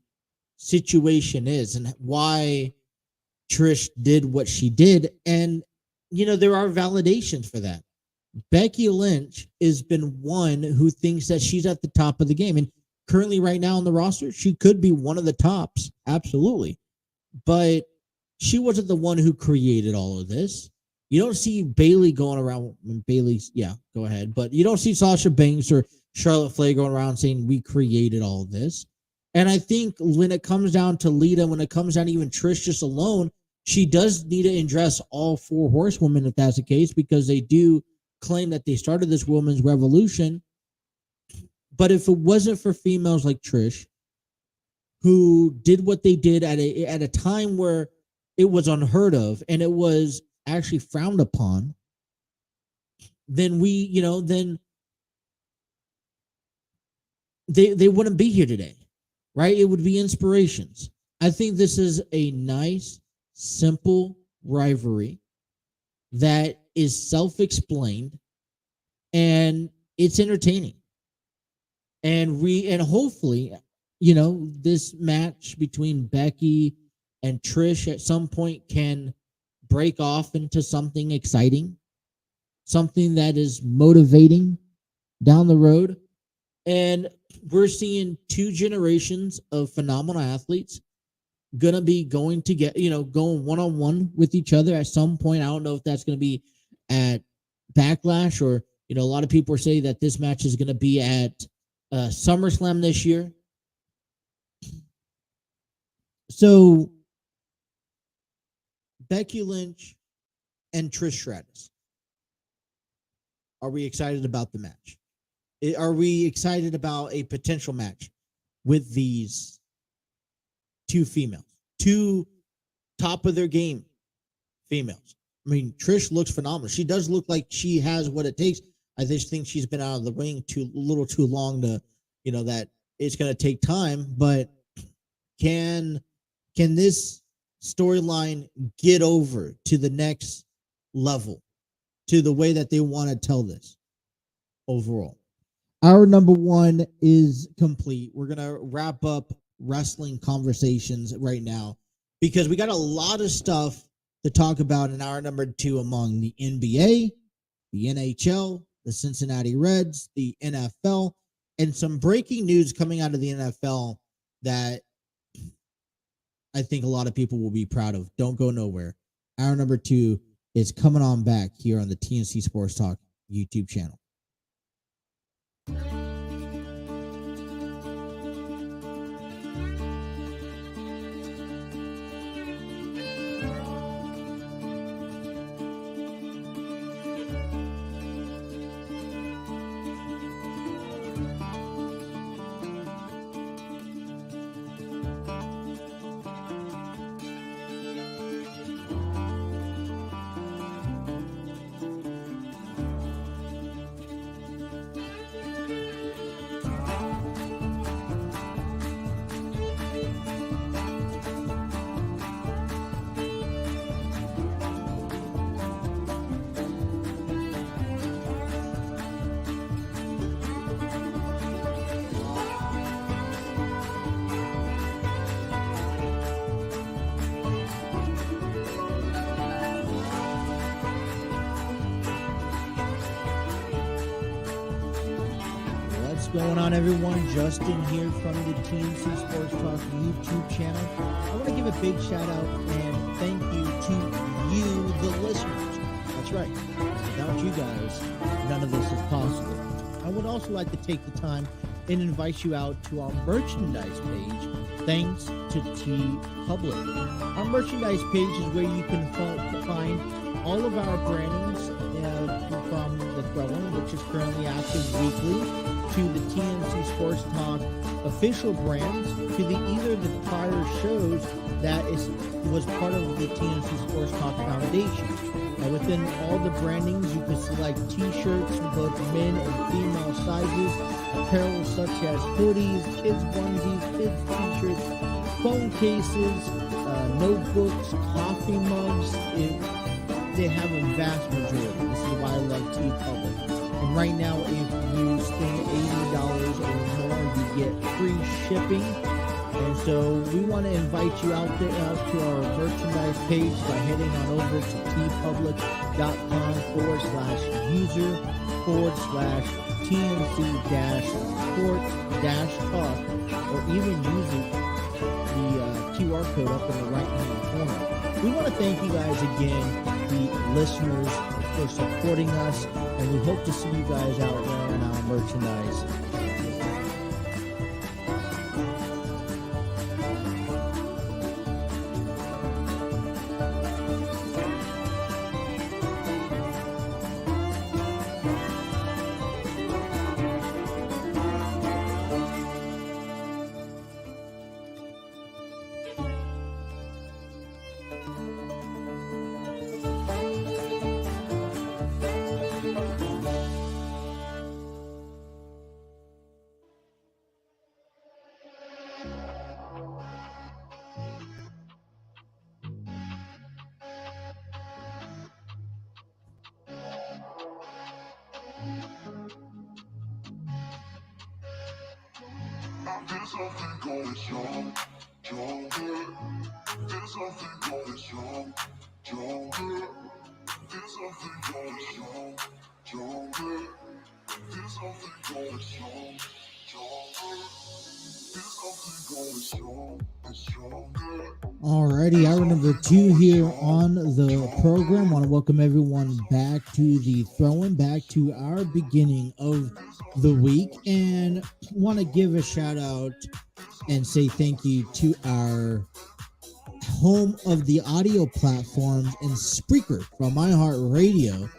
situation is and why Trish did what she did. And, there are validations for that. Becky Lynch has been one who thinks that she's at the top of the game. And currently right now on the roster, she could be one of the tops. Absolutely. But she wasn't the one who created all of this. You don't see Bayley going around. Bayley's, go ahead. But you don't see Sasha Banks or Charlotte Flair going around saying we created all of this. And I think when it comes down to Lita, when it comes down to even Trish just alone, she does need to address all four horsewomen if that's the case, because they do claim that they started this women's revolution. But if it wasn't for females like Trish, who did what they did at a time where it was unheard of and it was actually frowned upon, then then they wouldn't be here today, right? It would be inspirations. I think this is a nice, simple rivalry that is self-explained, and it's entertaining. And hopefully, this match between Becky and Trish at some point can break off into something exciting, something that is motivating down the road. And we're seeing two generations of phenomenal athletes gonna be going to get, going one-on-one with each other at some point. I don't know if that's gonna be at Backlash, or a lot of people are saying that this match is gonna be at SummerSlam this year. So Becky Lynch and Trish Stratus. Are we excited about the match? Are we excited about a potential match with these two females, two top of their game females? I mean, Trish looks phenomenal. She does look like she has what it takes. I just think she's been out of the ring a little too long to, that it's going to take time. But can this storyline get over to the next level, to the way that they want to tell this overall. Our number one is complete. We're going to wrap up wrestling conversations right now because we got a lot of stuff to talk about in our number two among the NBA, the NHL, the Cincinnati Reds, the NFL, and some breaking news coming out of the NFL that I think a lot of people will be proud of. Don't go nowhere. Our number two is coming on back here on the TNC Sports Talk YouTube channel. Going on, everyone? Justin here from the TNC Sports Talk YouTube channel. I want to give a big shout out and thank you to you, the listeners. That's right. Without you guys, none of this is possible. I would also like to take the time and invite you out to our merchandise page, thanks to T Public. Our merchandise page is where you can find all of our brandings from the Throw-In, which is currently active weekly, to the TNC Sports Talk official brands, to either the prior shows that was part of the TNC Sports Talk Foundation. Within all the brandings, you can select t-shirts in both men and female sizes, apparel such as hoodies, kids onesies, kids t-shirts, phone cases, notebooks, coffee mugs. They have a vast majority. This is why I love T-Public. And right now, if you spend $80 or more, you get free shipping. And so we want to invite you out to our merchandise page by heading on over to tpublic.com/user/TNC-sports-talk, or even using the QR code up in the right-hand corner. We want to thank you guys again, the listeners, for supporting us, and we hope to see you guys out wearing our merchandise. There's something going strong, stronger. There's something going strong, stronger. There's something going strong, stronger. There's something going strong, stronger. There's something going strong and stronger. Alrighty, hour number 2 here on the program. Want to welcome everyone back to the Throw-In, back to our beginning of the week, and want to give a shout out and say thank you to our home of the audio platforms and Spreaker from iHeartRadio.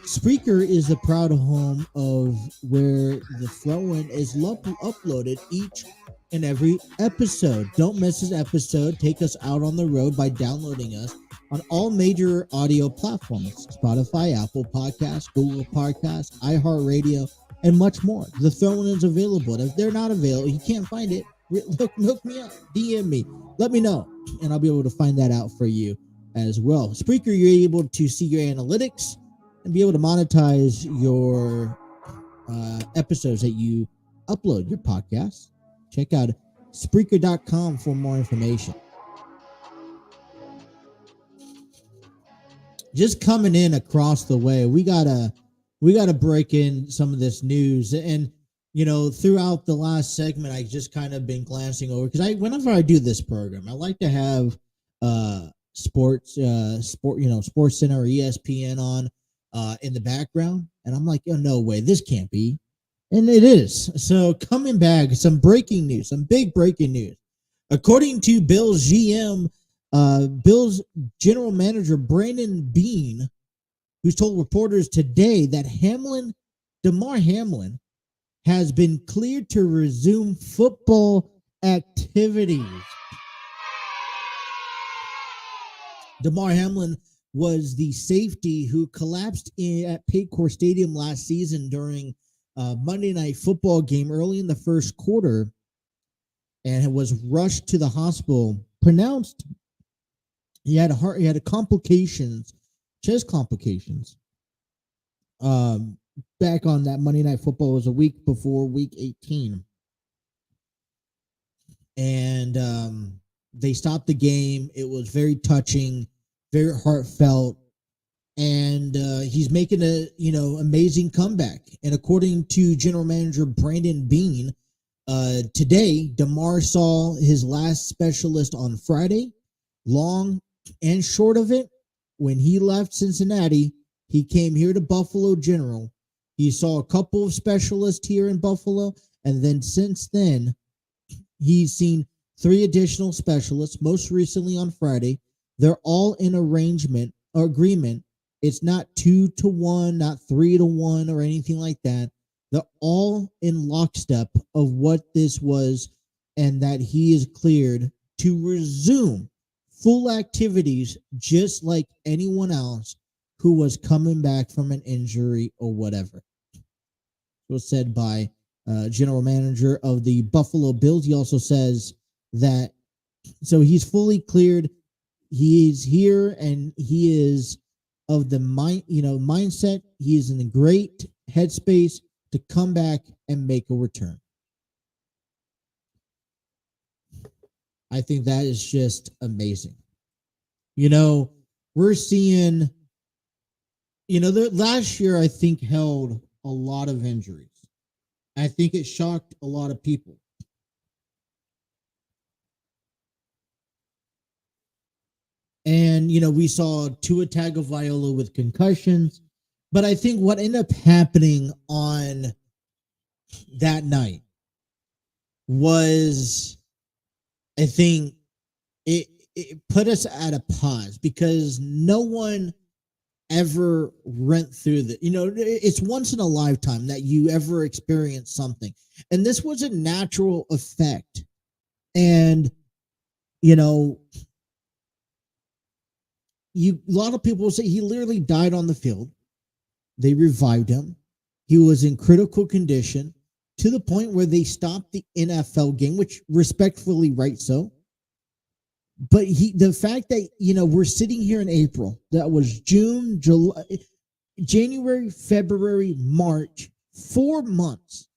Spreaker is the proud home of where the Throw-In is uploaded each and every episode. Don't miss an episode. Take us out on the road by downloading us on all major audio platforms: Spotify, Apple Podcasts, Google Podcasts, iHeartRadio, and much more. The Throw-In is available. If they're not available, you can't find it, Hook me up, DM me, let me know, and I'll be able to find that out for you as well. Spreaker, you're able to see your analytics and be able to monetize your episodes that you upload, your podcast. Check out Spreaker.com for more information. Just coming in across the way, we gotta break in some of this news. And throughout the last segment, I just kind of been glancing over, because whenever I do this program, I like to have sports Center or ESPN on in the background, and I'm like, oh, no way, this can't be. And it is. So coming back, some breaking news, some big breaking news. According to Bills GM, Bills general manager Brandon Beane, who's told reporters today that Damar Hamlin, has been cleared to resume football activities. Damar Hamlin was the safety who collapsed at Paycor Stadium last season during Monday Night Football game early in the first quarter, and was rushed to the hospital. Pronounced he had complications, chest complications. Back on that Monday Night Football, was a week before Week 18, and they stopped the game. It was very touching, very heartfelt. And he's making a amazing comeback. And according to general manager Brandon Beane, today Damar saw his last specialist on Friday. Long and short of it, when he left Cincinnati, he came here to Buffalo General. He saw a couple of specialists here in Buffalo, and then since then, he's seen 3 additional specialists, most recently on Friday. They're all in arrangement or agreement. It's not 2-1, not 3-1 or anything like that. They're all in lockstep of what this was, and that he is cleared to resume full activities just like anyone else who was coming back from an injury or whatever. It was said by general manager of the Buffalo Bills. He also says that, so he's fully cleared. He is here, and he is of the mindset. He is in a great headspace to come back and make a return. I think that is just amazing. We're seeing, last year, I think, held a lot of injuries. I think it shocked a lot of people. And, we saw Tua Tagovailoa with concussions. But I think what ended up happening on that night was, I think, it put us at a pause, because no one ever went through the, it's once in a lifetime that you ever experience something. And this was a natural effect. And, a lot of people say he literally died on the field. They revived him. He was in critical condition to the point where they stopped the NFL game, which respectfully, right so. But the fact that, we're sitting here in April, that was June, July, January, February, March, 4 months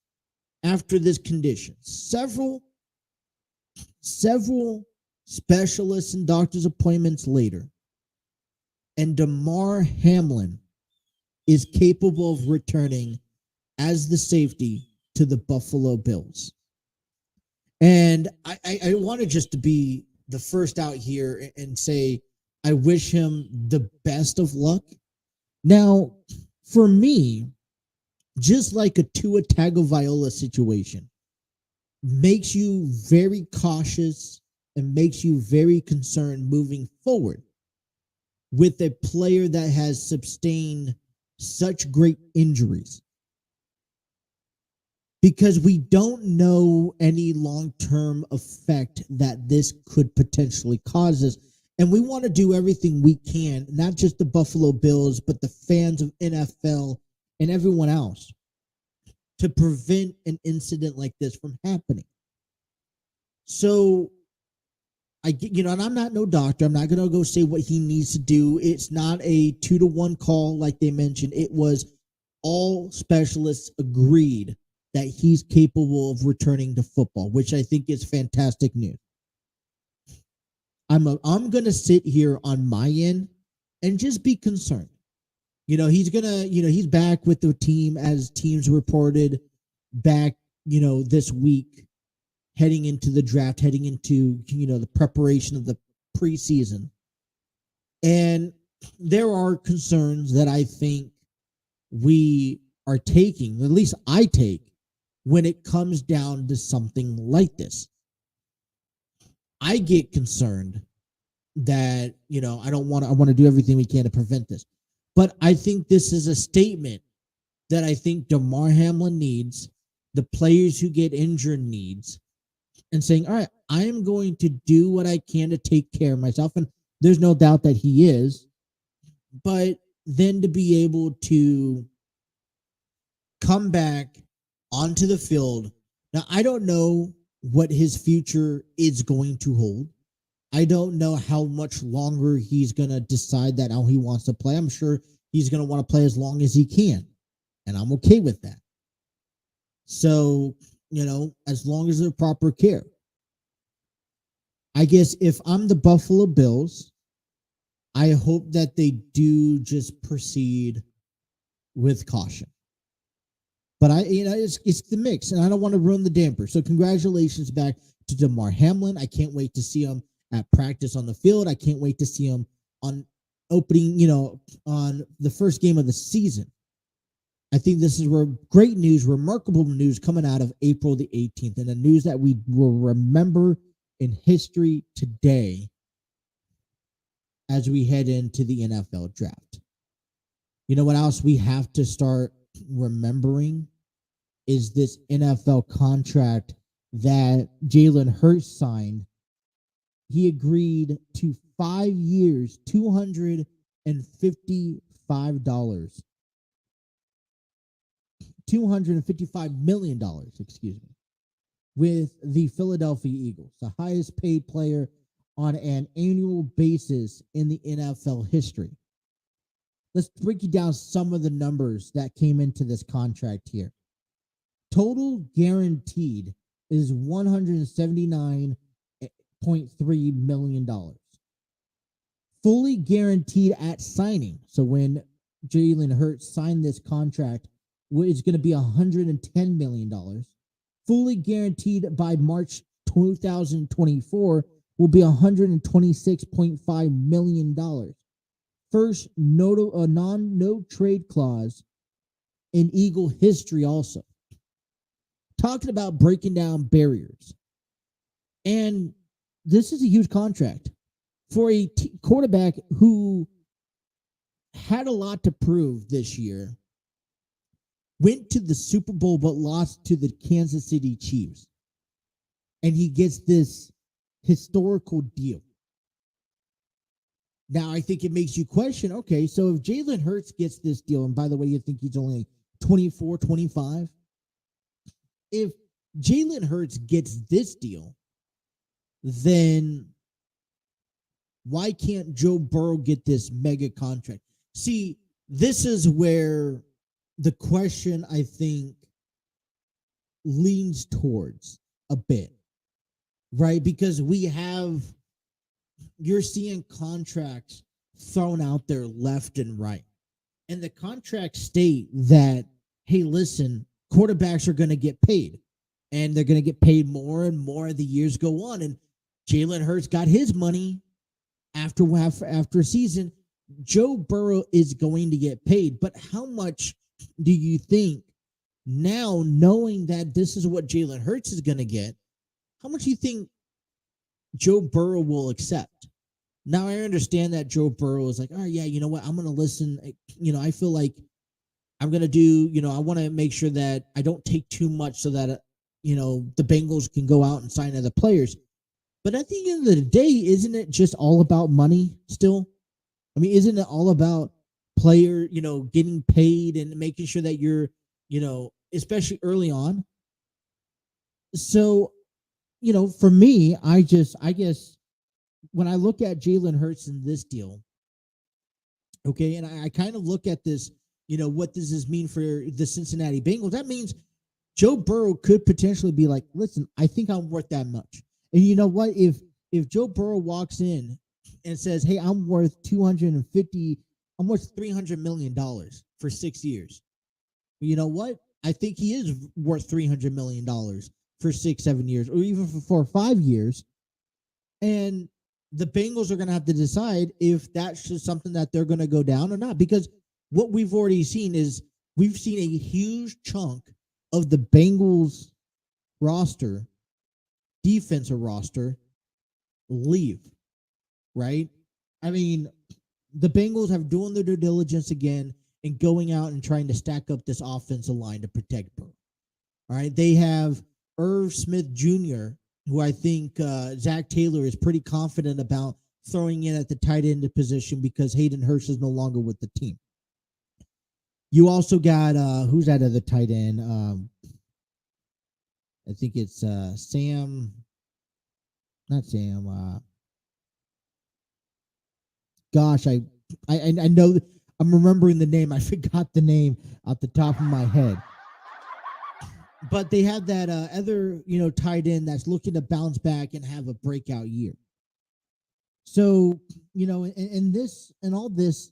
after this condition, several specialists and doctor's appointments later, and Damar Hamlin is capable of returning as the safety to the Buffalo Bills. And I wanted just to be the first out here and say I wish him the best of luck. Now, for me, just like a Tua Tagovailoa situation, makes you very cautious and makes you very concerned moving forward with a player that has sustained such great injuries. Because we don't know any long-term effect that this could potentially cause us. And we want to do everything we can, not just the Buffalo Bills, but the fans of NFL and everyone else, to prevent an incident like this from happening. So and I'm not no doctor. I'm not going to go say what he needs to do. It's not a 2-to-1 call like they mentioned. It was all specialists agreed that he's capable of returning to football, which I think is fantastic news. I'm going to sit here on my end and just be concerned. He's back with the team as teams reported back, this week, heading into the draft, heading into, the preparation of the preseason. And there are concerns that I think we are taking, at least I take, when it comes down to something like this. I get concerned that, I want to do everything we can to prevent this. But I think this is a statement that I think Damar Hamlin needs, the players who get injured needs, and saying, all right, I am going to do what I can to take care of myself. And there's no doubt that he is. But then to be able to come back onto the field. Now, I don't know what his future is going to hold. I don't know how much longer he's going to decide that how he wants to play. I'm sure he's going to want to play as long as he can. And I'm okay with that. So, as long as there's proper care. I guess if I'm the Buffalo Bills, I hope that they do just proceed with caution. But it's the mix, and I don't want to ruin the damper. So congratulations back to Damar Hamlin. I can't wait to see him at practice on the field. I can't wait to see him on opening, on the first game of the season. I think this is great news, remarkable news coming out of April the 18th, and the news that we will remember in history today as we head into the NFL draft. You know what else we have to start remembering is this NFL contract that Jalen Hurts signed. He agreed to 5 years, $255, $255 million, with the Philadelphia Eagles, the highest paid player on an annual basis in the NFL history. Let's break you down some of the numbers that came into this contract here. Total guaranteed is $179.3 million. Fully guaranteed at signing. So when Jalen Hurts signed this contract, it's going to be $110 million. Fully guaranteed by March 2024 will be $126.5 million. First no trade clause in Eagle history also. Talking about breaking down barriers. And this is a huge contract for a quarterback who had a lot to prove this year. Went to the Super Bowl but lost to the Kansas City Chiefs. And he gets this historical deal. Now, I think it makes you question, okay, so if Jalen Hurts gets this deal, and by the way, you think he's only 24, 25, if Jalen Hurts gets this deal, then why can't Joe Burrow get this mega contract? See, this is where the question, I think, leans towards a bit, right? Because you're seeing contracts thrown out there left and right. And the contracts state that, hey, listen, quarterbacks are going to get paid. And they're going to get paid more and more as the years go on. And Jalen Hurts got his money after a season. Joe Burrow is going to get paid. But how much do you think now, knowing that this is what Jalen Hurts is going to get, how much do you think Joe Burrow will accept? Now, I understand that Joe Burrow is like, oh, yeah, you know what? I'm going to listen. I feel like I'm going to do, I want to make sure that I don't take too much so that, the Bengals can go out and sign other players. But at the end of the day, isn't it just all about money still? I mean, isn't it all about player, getting paid and making sure that you're, especially early on? So for me, I guess when I look at Jalen Hurts in this deal, okay, and I kind of look at this, what does this mean for the Cincinnati Bengals? That means Joe Burrow could potentially be like, listen, I think I'm worth that much. And you know what? If Joe Burrow walks in and says, hey, I'm worth $300 million for 6 years. You know what? I think he is worth $300 million for 6-7 years, or even for 5 years. And the Bengals are going to have to decide if that's just something that they're going to go down or not. Because what we've already seen is we've seen a huge chunk of the Bengals roster, defensive roster, leave, right? I mean, the Bengals have doing their due diligence again and going out and trying to stack up this offensive line to protect Burrow. All right, they have Irv Smith Jr., who I think Zach Taylor is pretty confident about throwing in at the tight end position because Hayden Hurst is no longer with the team. You also got who's that other tight end? I think it's Sam. Not Sam. Gosh, I know. I'm remembering the name. I forgot the name off the top of my head. But they have that other, tight end that's looking to bounce back and have a breakout year. So, and this and all this,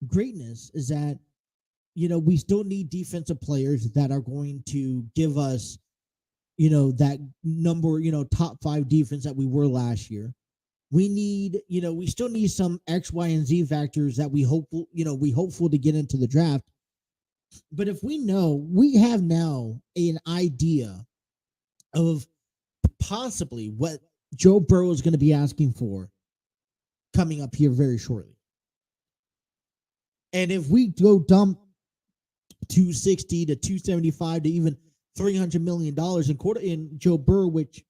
greatness is that, we still need defensive players that are going to give us, that number, top 5 defense that we were last year. We need, we still need some X, Y, and Z factors that we hopeful to get into the draft. But if we have now an idea of possibly what Joe Burrow is going to be asking for coming up here very shortly. And if we go dump 260 to 275 to even $300 million in Joe Burrow, which,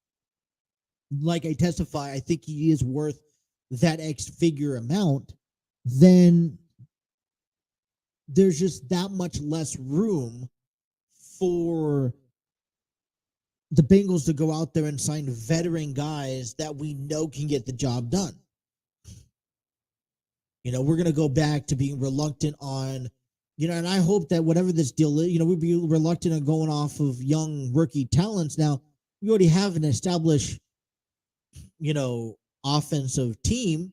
like I testify, I think he is worth that X figure amount, then there's just that much less room for the Bengals to go out there and sign veteran guys that we know can get the job done. We're going to go back to being reluctant on, and I hope that whatever this deal is, we'd be reluctant on going off of young rookie talents. Now, we already have an established, offensive team.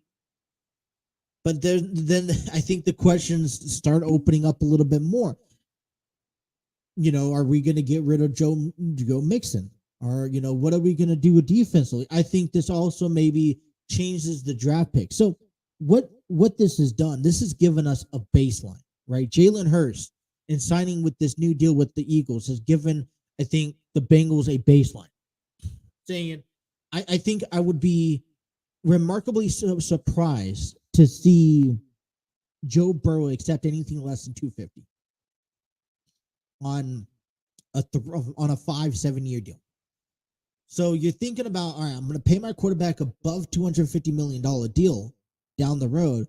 But then I think the questions start opening up a little bit more. Are we going to get rid of Joe Mixon? Or, what are we going to do with defensively? I think this also maybe changes the draft pick. So what this has done, this has given us a baseline, right? Jalen Hurts, in signing with this new deal with the Eagles, has given, I think, the Bengals a baseline. Saying, I think I would be remarkably surprised to see Joe Burrow accept anything less than 250 on a 5-7 year deal. So you're thinking about, all right, I'm going to pay my quarterback above $250 million deal down the road.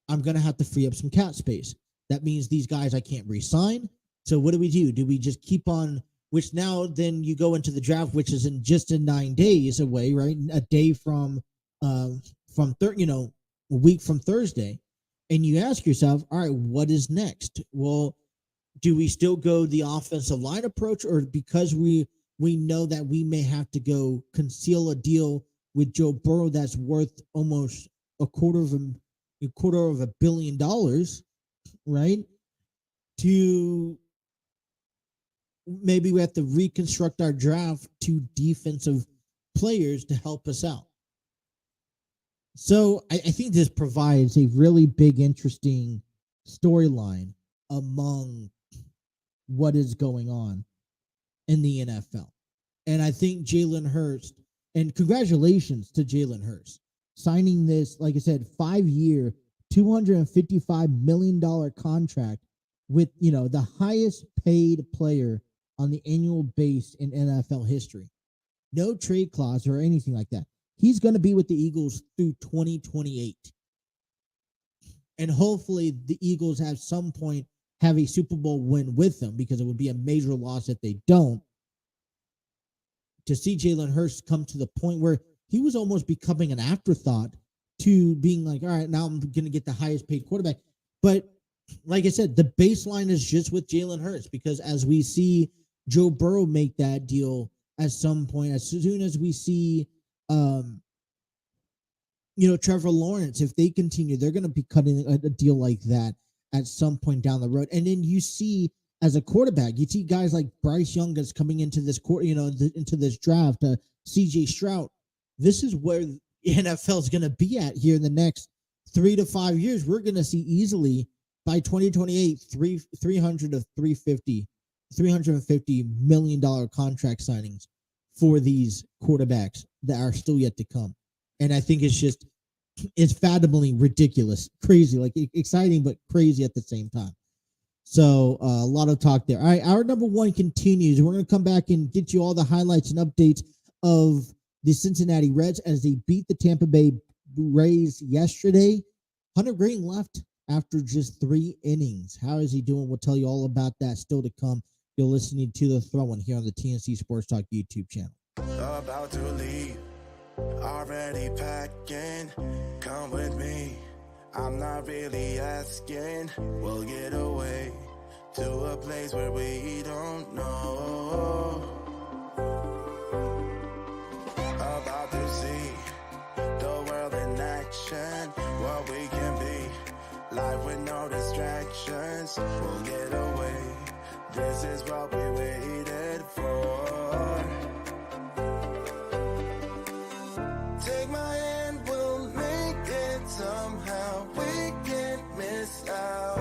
I'm going to have to free up some cap space. That means these guys I can't re-sign. So what do? Do we just keep on? Which now then you go into the draft, which is in 9 days away, right? A day from a week from Thursday, and you ask yourself, all right, what is next? Well, do we still go the offensive line approach, or because we know that we may have to go conceal a deal with Joe Burrow that's worth almost a quarter of $1 billion, right? To maybe we have to reconstruct our draft to defensive players to help us out. So I think this provides a really big, interesting storyline among what is going on in the NFL. And I think Jalen Hurts, and congratulations to Jalen Hurts, signing this, like I said, 5-year, $255 million contract with, the highest paid player on the annual base in NFL history. No trade clause or anything like that. He's going to be with the Eagles through 2028. And hopefully the Eagles at some point have a Super Bowl win with them, because it would be a major loss if they don't. to see Jalen Hurts come to the point where he was almost becoming an afterthought to being like, all right, now I'm going to get the highest paid quarterback. But like I said, the baseline is just with Jalen Hurts, because as we see Joe Burrow make that deal at some point, as soon as we see, Trevor Lawrence, if they continue, they're going to be cutting a deal like that at some point down the road. And then you see, as a quarterback, you see guys like Bryce Young that's coming into this into this draft, CJ Stroud. This is where the NFL is going to be at here in the next 3 to 5 years. We're going to see easily by 2028, 300 to 350, $350 million contract signings for these quarterbacks that are still yet to come. And I think it's fathomably ridiculous, crazy, like exciting, but crazy at the same time. So a lot of talk there. All right, our number one continues. We're going to come back and get you all the highlights and updates of the Cincinnati Reds as they beat the Tampa Bay Rays yesterday. Hunter Greene left after just 3 innings. How is he doing? We'll tell you all about that still to come. You're listening to The Throw-In here on the TNC Sports Talk YouTube channel. About to leave, already packing. Come with me, I'm not really asking. We'll get away to a place where we don't know. About to see the world in action, what we can be, life with no distractions. We'll get away, this is what we waited for. Take my hand, we'll make it somehow. We can't miss out.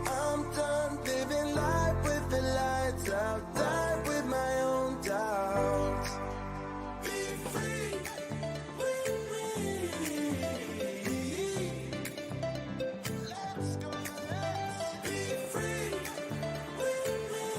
I'm done living life with the lights out. Die with my own doubts. Be free with me. Let's go, let's be free with me.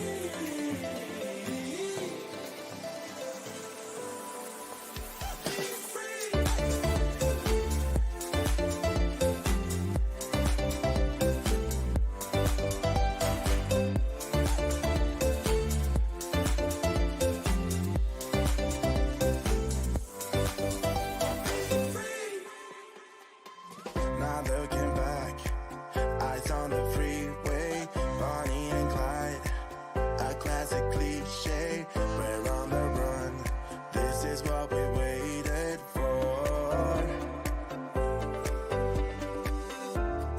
Now looking back, eyes on the freeway, Bonnie and Clyde, a classic cliche. We're on the run, this is what we waited for.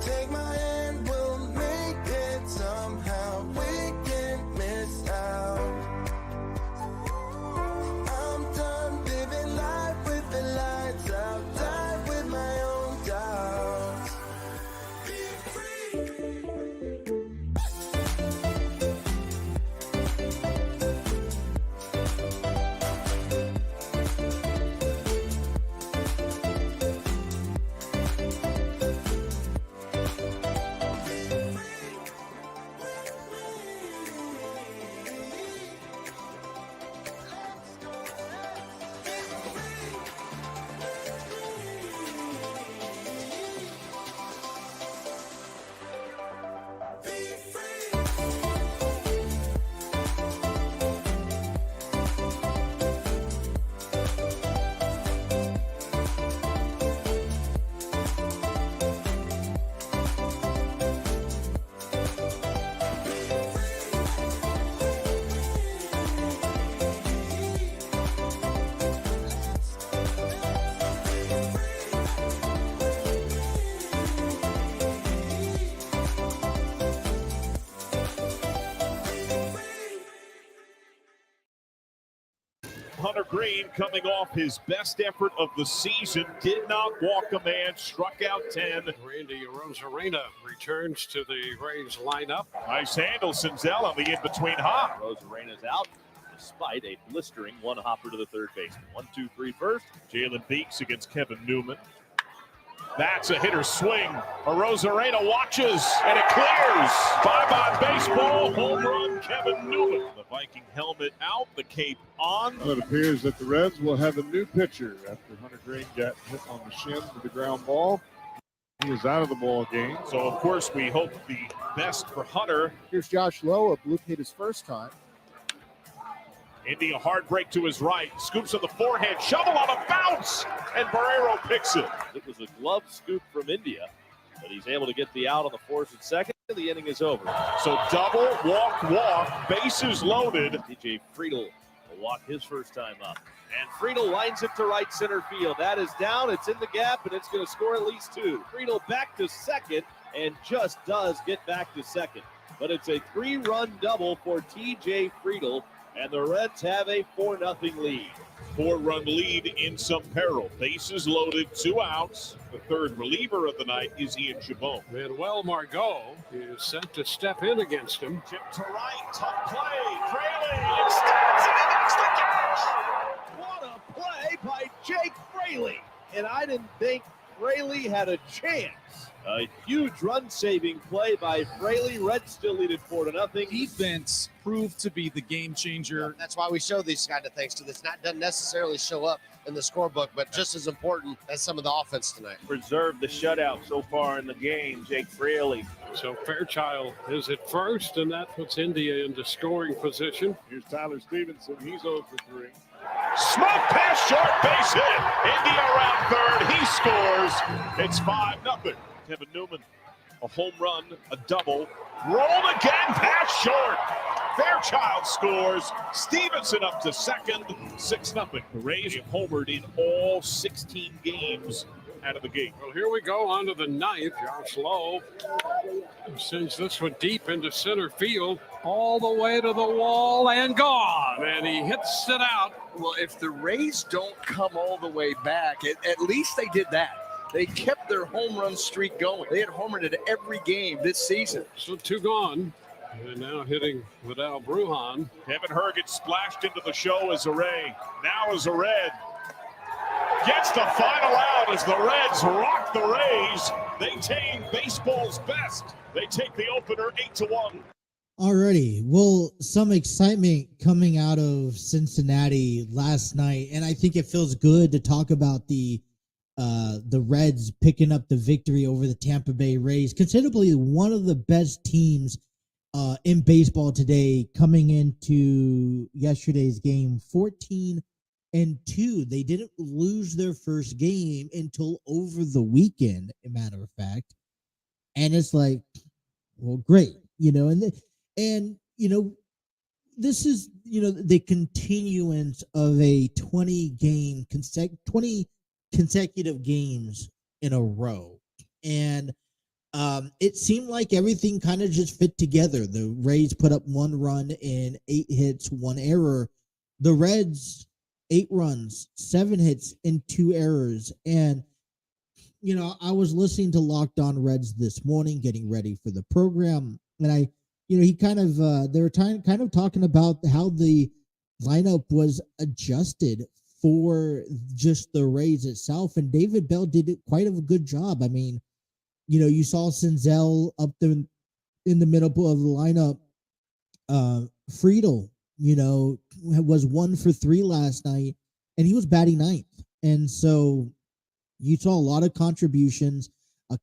Take my hand, we'll make it somehow. We can't miss out. I'm done living life with the lights out. Die with my own doubts. Be free. Hunter Greene, coming off his best effort of the season, did not walk a man, struck out 10. Randy Rosarena returns to the Rays lineup. Nice handle, Senzel on the in-between hop. Rosarena's out despite a blistering one hopper to the third baseman. 1-2-3 first. Jalen Beeks against Kevin Newman. That's a hitter swing. Rosarena watches, and it clears. Bye-bye baseball, home run, Kevin Newman. The Viking helmet out, the cape on. Well, it appears that the Reds will have a new pitcher after Hunter Greene got hit on the shin with the ground ball. He is out of the ball game. So, of course, we hope the best for Hunter. Here's Josh Lowe, a Blue hit his first time. India hard break to his right, scoops on the forehand, shovel on a bounce, and Barrero picks it. It was a glove scoop from India, but he's able to get the out on the fourth and second. The inning is over. So double, walk, bases loaded. DJ Friedel will walk his first time up. And Friedel lines it to right center field. That is down, it's in the gap, and it's going to score at least 2. Friedel back to second, and just does get back to second. But it's a 3-run double for TJ Friedel, and the Reds have a 4-0 lead. 4-run lead in some peril. Bases loaded, 2 outs. The third reliever of the night is Ian Chabot. Manuel Margot is sent to step in against him. Tip to right, tough play. Fraley extends and he makes the catch. What a play by Jake Fraley. And I didn't think Fraley had a chance. A huge run-saving play by Fraley. Reds still lead it 4-0. Defense proved to be the game changer. That's why we show these kind of things to this. Doesn't necessarily show up in the scorebook, but just as important as some of the offense tonight. Preserved the shutout so far in the game, Jake Fraley. So Fairchild is at first, and that puts India into scoring position. Here's Tyler Stevenson. He's 0 for 3. Smoke pass, short base hit. India around third. He scores. It's 5-0. Kevin Newman, a home run, a double. Rolled again, pass short. Fairchild scores. Stevenson up to second, 6-0. The Rays have homered in all 16 games out of the gate. Well, here we go on to the ninth. Josh Lowe sends this one deep into center field, all the way to the wall and gone. And he hits it out. Well, if the Rays don't come all the way back, at least they did that. They kept their home run streak going. They had homered at every game this season. So 2 gone. And now hitting Vidal Brujan. Kevin Herget splashed into the show as a Ray. Now as a Red. Gets the final out as the Reds rock the Rays. They tame baseball's best. They take the opener 8-1. Alrighty, well, some excitement coming out of Cincinnati last night, and I think it feels good to talk about the Reds picking up the victory over the Tampa Bay Rays, considerably one of the best teams in baseball today, coming into yesterday's game 14-2. They didn't lose their first game until over the weekend, a matter of fact. And it's like, well, great, and this is, the continuance of a 20 consecutive games in a row. And it seemed like everything kind of just fit together. The Rays put up 1 run in 8 hits, 1 error. The Reds, 8 runs, 7 hits, and 2 errors. And, I was listening to Locked On Reds this morning, getting ready for the program. And he kind of, they were kind of talking about how the lineup was adjusted for just the Rays itself. And David Bell did quite a good job. I mean, you saw Senzel up there in the middle of the lineup. Friedel, was 1 for 3 last night, and he was batting 9th. And so you saw a lot of contributions.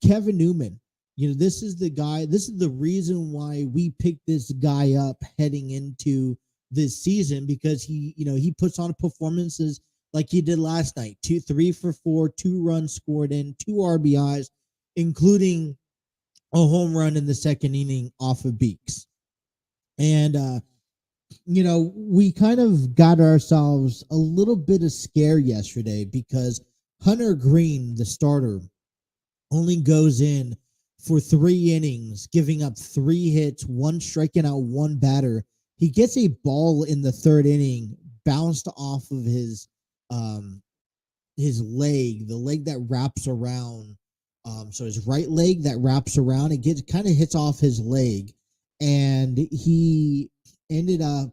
Kevin Newman, this is the guy, this is the reason why we picked this guy up heading into this season, because he puts on performances like he did last night. 3 for 4, 2 runs scored in, 2 RBIs, including a home run in the second inning off of Beeks. And we kind of got ourselves a little bit of scare yesterday, because Hunter Greene, the starter, only goes in for 3 innings, giving up 3 hits, 1 striking out, 1 batter. He gets a ball in the 3rd inning, bounced off of his leg, the leg that wraps around. So his right leg that wraps around, it kind of hits off his leg, and he ended up.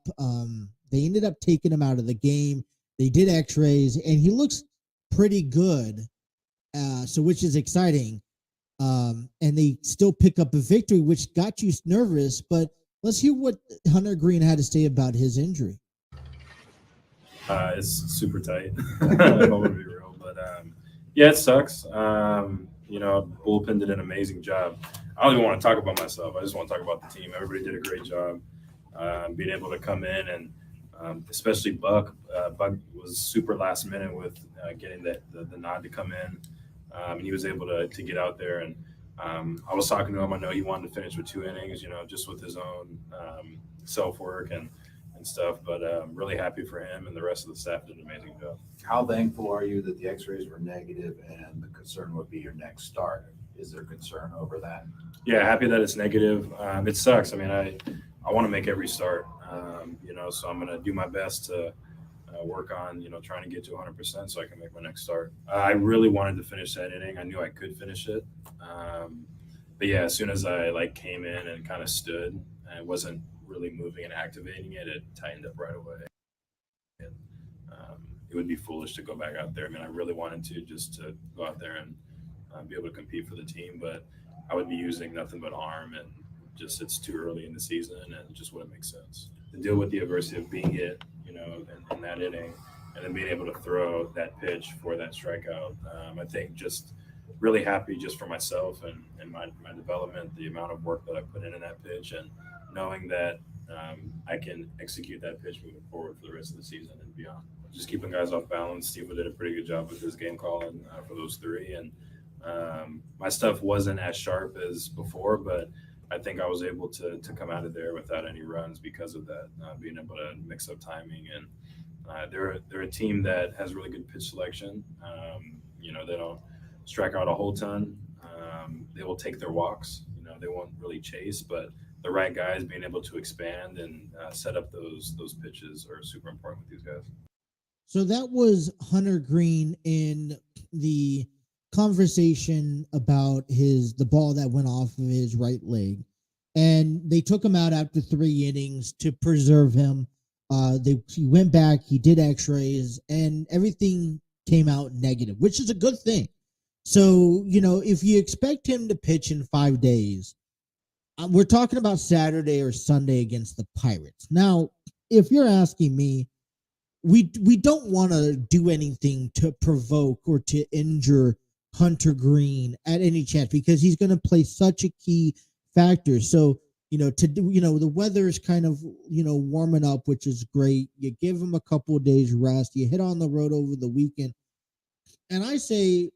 They ended up taking him out of the game. They did X-rays, and he looks pretty good. So which is exciting. And they still pick up a victory, which got you nervous. But let's hear what Hunter Greene had to say about his injury. It's super tight, if I'm going to be real. But, yeah, it sucks. Bullpen did an amazing job. I don't even want to talk about myself. I just want to talk about the team. Everybody did a great job being able to come in and especially Buck. Buck was super last minute with getting the nod to come in. And he was able to get out there. And I was talking to him. I know he wanted to finish with 2 innings, just with his own self-work and stuff. But I'm really happy for him, and the rest of the staff did an amazing job. How thankful are you that the x-rays were negative and the concern would be your next start? Is there concern over that? Yeah, happy that it's negative. It sucks. I mean, I want to make every start, so I'm going to do my best to work on, trying to get to 100% so I can make my next start. I really wanted to finish that inning. I knew I could finish it. But yeah, as soon as I came in and kind of stood and it wasn't really moving and activating it, it tightened up right away. And it would be foolish to go back out there. I mean, I really wanted to just to go out there and be able to compete for the team, but I would be using nothing but arm, and just it's too early in the season and it just wouldn't make sense. To deal with the adversity of being hit, in that inning, and then being able to throw that pitch for that strikeout, I think just really happy just for myself and my development, the amount of work that I put in that pitch, and knowing that I can execute that pitch moving forward for the rest of the season and beyond. Just keeping guys off balance. Steve did a pretty good job with his game calling for those 3, and my stuff wasn't as sharp as before, but I think I was able to come out of there without any runs because of that, being able to mix up timing. And they're a team that has really good pitch selection. They don't strike out a whole ton. They will take their walks. They won't really chase, but the right guys being able to expand and set up those pitches are super important with these guys. So that was Hunter Greene in the conversation about the ball that went off of his right leg, and they took him out after 3 innings to preserve him. He went back, he did x-rays, and everything came out negative, which is a good thing. So, if you expect him to pitch in 5 days, we're talking about Saturday or Sunday against the Pirates. Now, if you're asking me, we don't want to do anything to provoke or to injure Hunter Greene at any chance, because he's going to play such a key factor. So, the weather is kind of, warming up, which is great. You give him a couple of days rest. You hit on the road over the weekend. And I say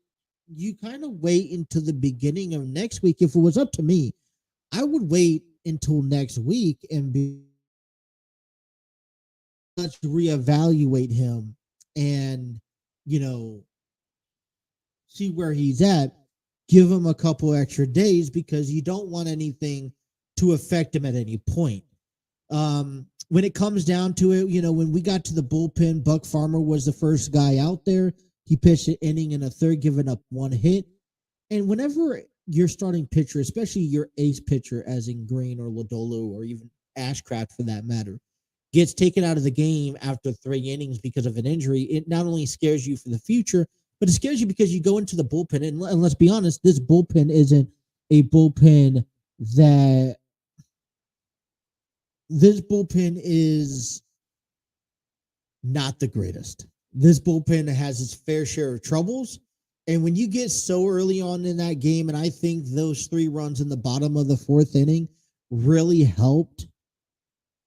you kind of wait until the beginning of next week. If it was up to me, I would wait until next week and let's reevaluate him and, see where he's at. Give him a couple extra days, because you don't want anything to affect him at any point. When it comes down to it, when we got to the bullpen, Buck Farmer was the first guy out there. He pitched an inning and a third, giving up 1 hit. And whenever your starting pitcher, especially your ace pitcher, as in Green or Lodolo or even Ashcraft for that matter, gets taken out of the game after 3 innings because of an injury, it not only scares you for the future, but it scares you because you go into the bullpen. And let's be honest, this bullpen isn't a bullpen that... This bullpen is not the greatest. This bullpen has its fair share of troubles. And when you get so early on in that game, and I think those 3 runs in the bottom of the 4th inning really helped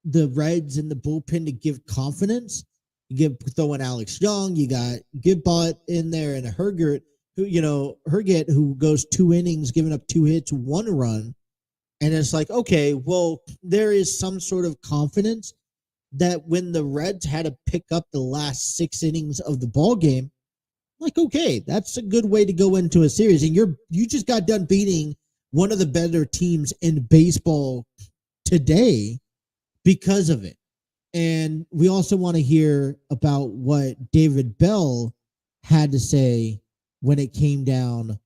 the Reds and the bullpen to give confidence. You get throwing Alex Young, you got Gibbott in there, and Herget, who goes 2 innings, giving up 2 hits, 1 run. And it's like, okay, well, there is some sort of confidence that when the Reds had to pick up the last 6 innings of the ball game, like, okay, that's a good way to go into a series. And you just got done beating one of the better teams in baseball today because of it. And we also want to hear about what David Bell had to say when it came down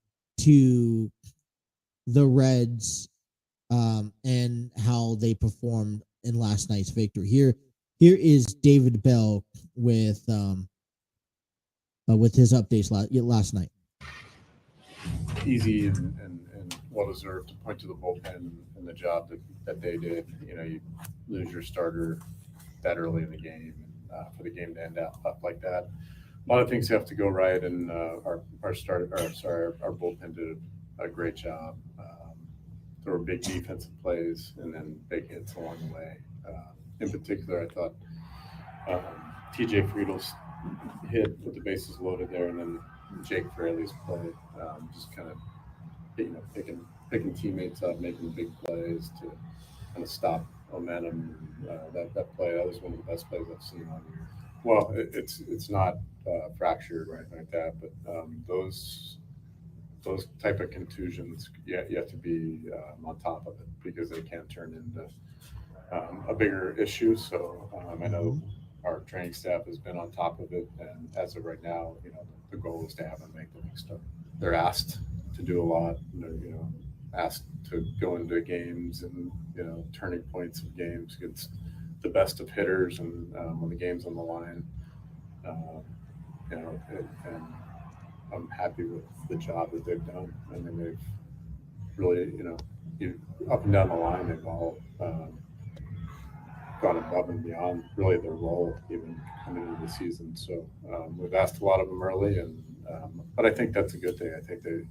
to the Reds and how they performed in last night's victory. Here is David Bell with his updates last night. Easy and well-deserved to point to the bullpen and the job that they did. You lose your starter that early in the game for the game to end up like that. A lot of things have to go right, and our bullpen did a great job. There were big defensive plays and then big hits along the way. In particular, I thought TJ Friedel's hit with the bases loaded there, and then Jake Fraley's play, just kind of picking teammates up, making big plays to kind of stop momentum. That play, that was one of the best plays I've seen on. Well, it's not fractured or anything like that, but those type of contusions, you have to be on top of it because they can turn into a bigger issue. So I know our training staff has been on top of it, and as of right now, the goal is to have them make the next start. They're asked to do a lot. They're asked to go into games and turning points of games against the best of hitters, and when the game's on the line, and I'm happy with the job that they've done. I mean, they've really, up and down the line, they've all gone above and beyond really their role even coming into the season. So we've asked a lot of them early, and but I think that's a good thing. I think they're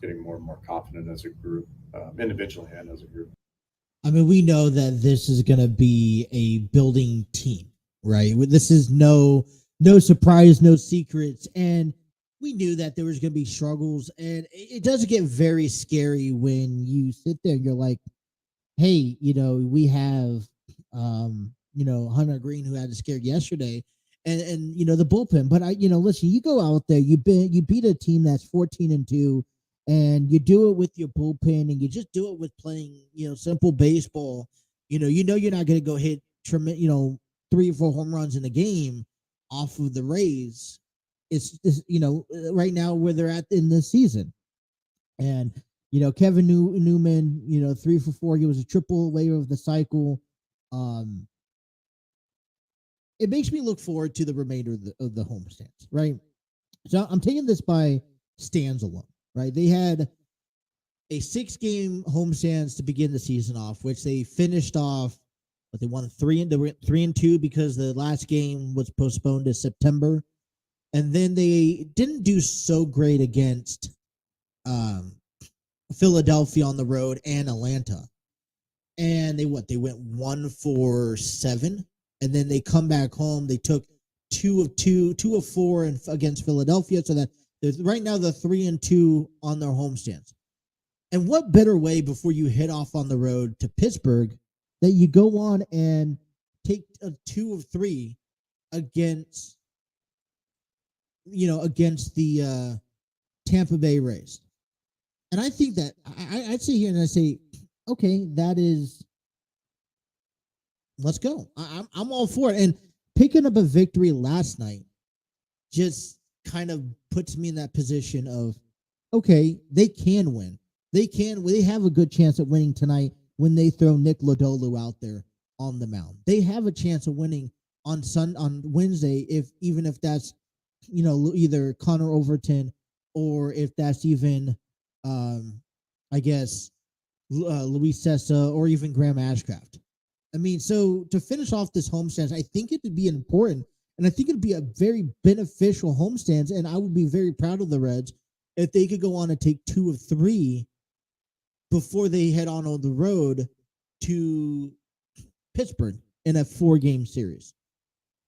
getting more and more confident as a group, individually and as a group. I mean, we know that this is going to be a building team, right? This is no surprise, no secrets, and we knew that there was going to be struggles, and it does get very scary when you sit there and you're like, hey, we have, Hunter Greene, who had a scare yesterday, and the bullpen. But listen, you go out there, you beat a team that's 14-2, and you do it with your bullpen, and you just do it with playing, simple baseball. You're not going to go hit, 3 or 4 home runs in a game off of the Rays. It's right now where they're at in this season. And, Kevin Newman, 3 for 4, he was a triple layer of the cycle. It makes me look forward to the remainder of the homestands, right? So I'm taking this by stands alone, right? They had a 6-game homestands to begin the season off, which they finished off, but they won 3-2 because the last game was postponed to September. And then they didn't do so great against Philadelphia on the road and Atlanta. And they went 1 for 7. And then they come back home. They took 2 of 4 against Philadelphia. So that right now they're 3-2 on their homestands. And what better way before you head off on the road to Pittsburgh that you go on and take a 2 of 3 against the Tampa Bay Rays. And I think that I'd sit here and I say, okay, let's go. I'm all for it. And picking up a victory last night just kind of puts me in that position of, okay, they can win. They have a good chance at winning tonight when they throw Nick Lodolo out there on the mound. They have a chance of winning on Wednesday, even if that's either Connor Overton or if that's even Luis Sessa or even Graham Ashcraft. I mean, so to finish off this homestands, I think it would be important, and I think it'd be a very beneficial homestands, and I would be very proud of the Reds if they could go on and take 2 of 3 before they head on the road to Pittsburgh in a 4-game series.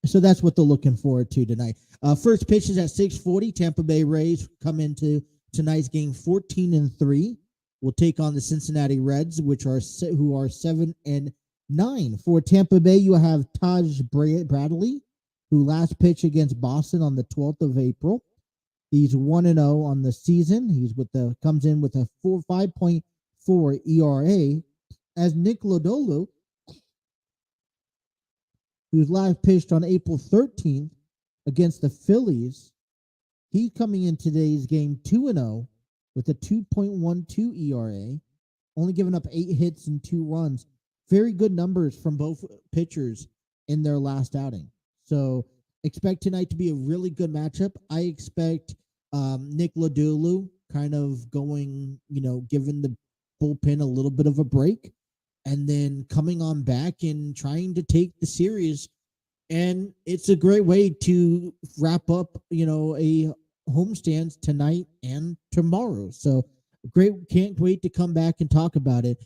So that's what they're looking forward to tonight. First pitch is at 6:40. Tampa Bay Rays come into tonight's game 14-3. We'll take on the Cincinnati Reds, who are 7-9. For Tampa Bay, you have Taj Bradley, who last pitched against Boston on the 12th of April. He's 1-0 on the season. Comes in with a 5.4 ERA. As Nick Lodolo, who's last pitched on April 13th against the Phillies, he's coming in today's game 2-0 with a 2.12 ERA, only giving up 8 hits and 2 runs. Very good numbers from both pitchers in their last outing. So expect tonight to be a really good matchup. I expect Nick Lodolo kind of going, giving the bullpen a little bit of a break, and then coming on back and trying to take the series. And it's a great way to wrap up, a homestands tonight and tomorrow. So great. Can't wait to come back and talk about it.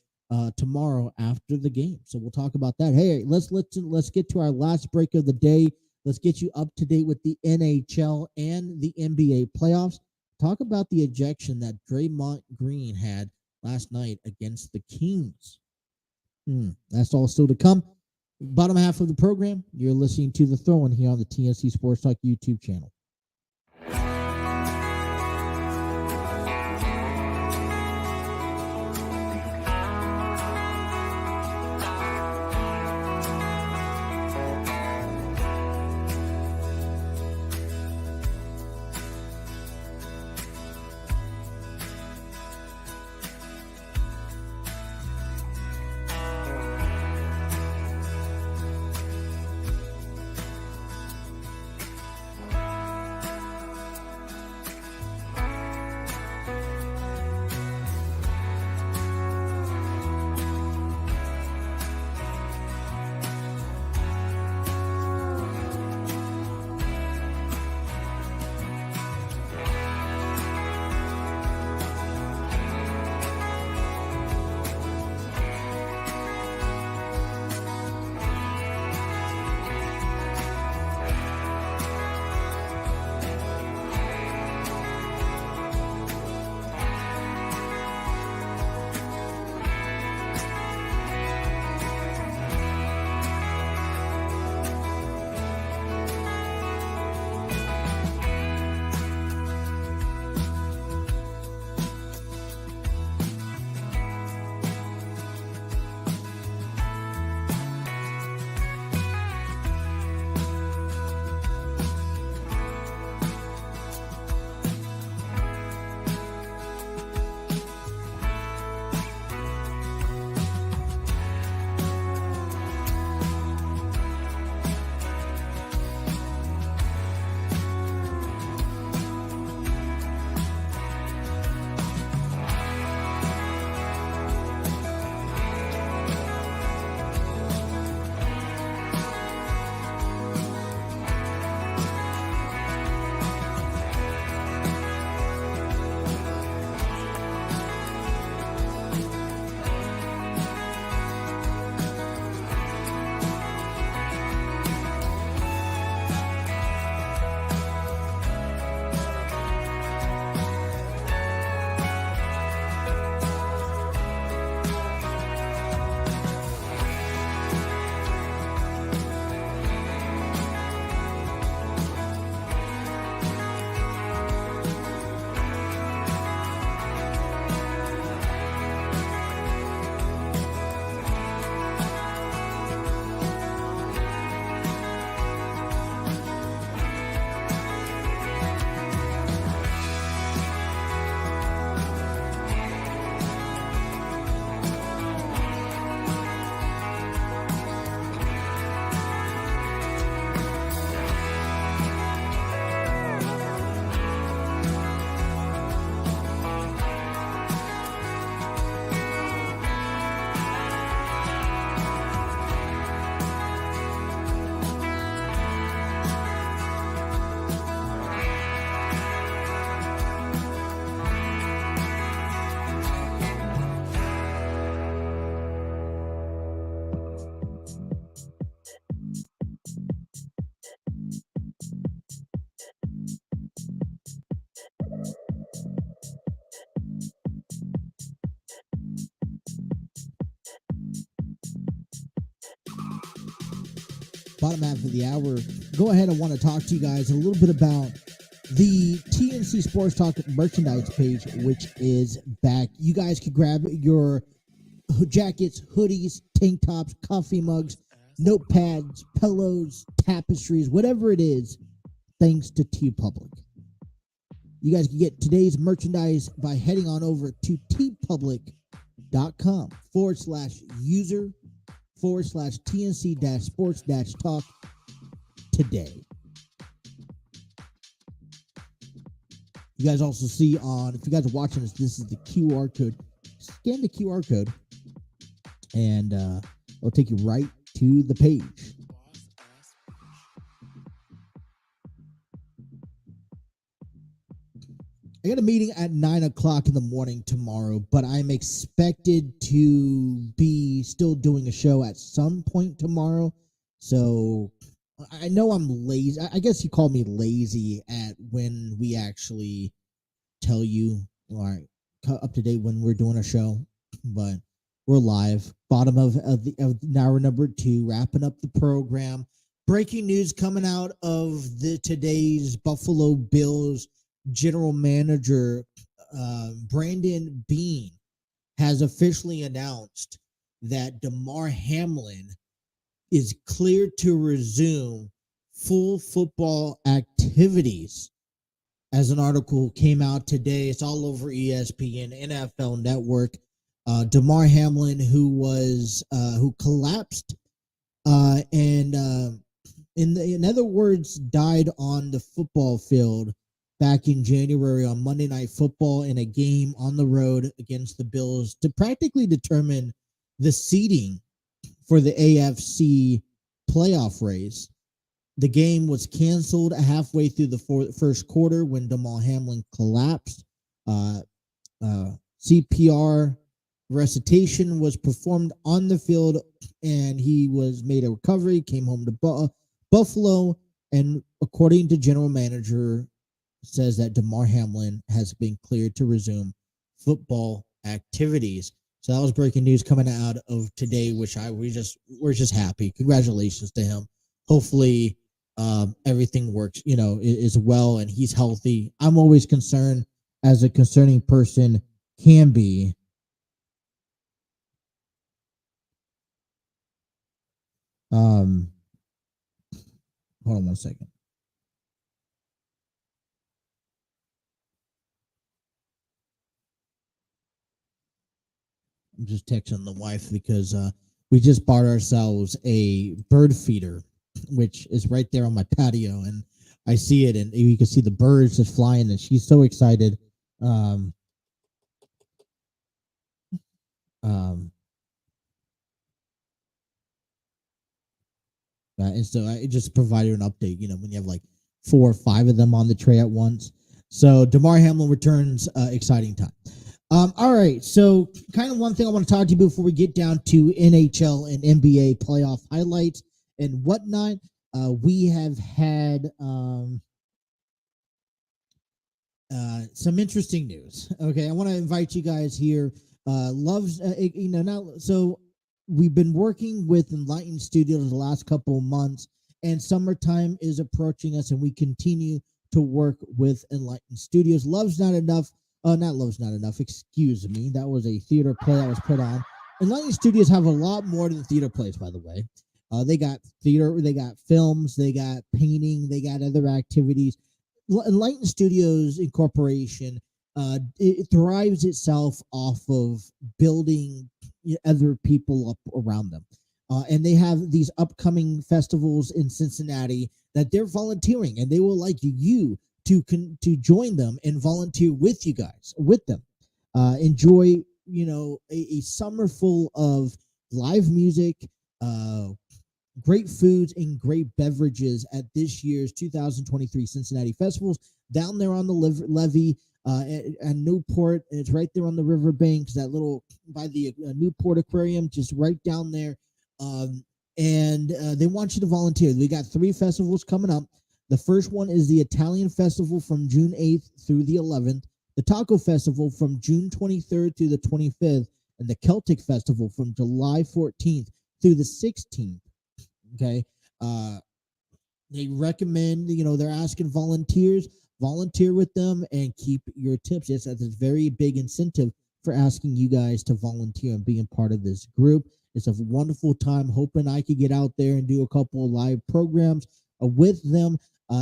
tomorrow after the game. So we'll talk about that. Hey, let's get to our last break of the day. Let's get you up to date with the NHL and the NBA playoffs. Talk about the ejection that Draymond Green had last night against the Kings. That's all still to come. Bottom half of the program, you're listening to The Throw-In here on the TNC Sports Talk YouTube channel. Bottom half of the hour, go ahead. I want to talk to you guys a little bit about the TNC Sports Talk merchandise page, which is back. You guys can grab your jackets, hoodies, tank tops, coffee mugs, notepads, pillows, tapestries, whatever it is, thanks to TeePublic. You guys can get today's merchandise by heading on over to teepublic.com/user/TNC-sports-talk today. You guys also see on, if you guys are watching this is the QR code. Scan the QR code and it'll take you right to the page. I got a meeting at 9 o'clock in the morning tomorrow, but I'm expected to be still doing a show at some point tomorrow. So I know I'm lazy. I guess you call me lazy at when we actually tell you, all right, up to date when we're doing a show, but we're live. Bottom of hour number 2, wrapping up the program. Breaking news coming out of today's Buffalo Bills general manager, Brandon Beane, has officially announced that Damar Hamlin is cleared to resume full football activities. As an article came out today, it's all over ESPN, NFL Network. Damar Hamlin, who collapsed and in other words, died on the football field back in January on Monday Night Football in a game on the road against the Bills to practically determine the seeding for the AFC playoff race. The game was canceled halfway through the first quarter when Damar Hamlin collapsed. CPR recitation was performed on the field, and he was made a recovery, came home to Buffalo, and according to general manager, says that Damar Hamlin has been cleared to resume football activities. So that was breaking news coming out of today, which we're just happy. Congratulations to him. Hopefully, everything works, is well and he's healthy. I'm always concerned, as a concerning person can be. Hold on one second. I'm just texting the wife because we just bought ourselves a bird feeder, which is right there on my patio, and I see it, and you can see the birds just flying, and she's so excited. And so I just provided an update, when you have like 4 or 5 of them on the tray at once. So Damar Hamlin returns, exciting time. All right, so kind of one thing I want to talk to you before we get down to NHL and NBA playoff highlights and whatnot. We have had some interesting news. Okay, I want to invite you guys here. So we've been working with Enlightened Studios the last couple of months, and summertime is approaching us, and we continue to work with Enlightened Studios. Love's Not Enough. Not Love's Not Enough. Excuse me. That was a theater play that was put on. Enlightened Studios have a lot more than theater plays, by the way. They got theater, they got films, they got painting, they got other activities. Enlightened Studios Incorporation, it thrives itself off of building other people up around them. And they have these upcoming festivals in Cincinnati that they're volunteering, and they will like you to join them and volunteer with you guys, with them. Enjoy, a summer full of live music, great foods, and great beverages at this year's 2023 Cincinnati Festivals down there on the levee at Newport. It's right there on the riverbanks, that little by the Newport Aquarium, just right down there. And they want you to volunteer. We got 3 festivals coming up. The first one is the Italian Festival from June 8th through the 11th, the Taco Festival from June 23rd through the 25th, and the Celtic Festival from July 14th through the 16th. Okay. They recommend, they're asking volunteers, volunteer with them and keep your tips. Yes, that's a very big incentive for asking you guys to volunteer and being part of this group. It's a wonderful time. Hoping I could get out there and do a couple of live programs with them.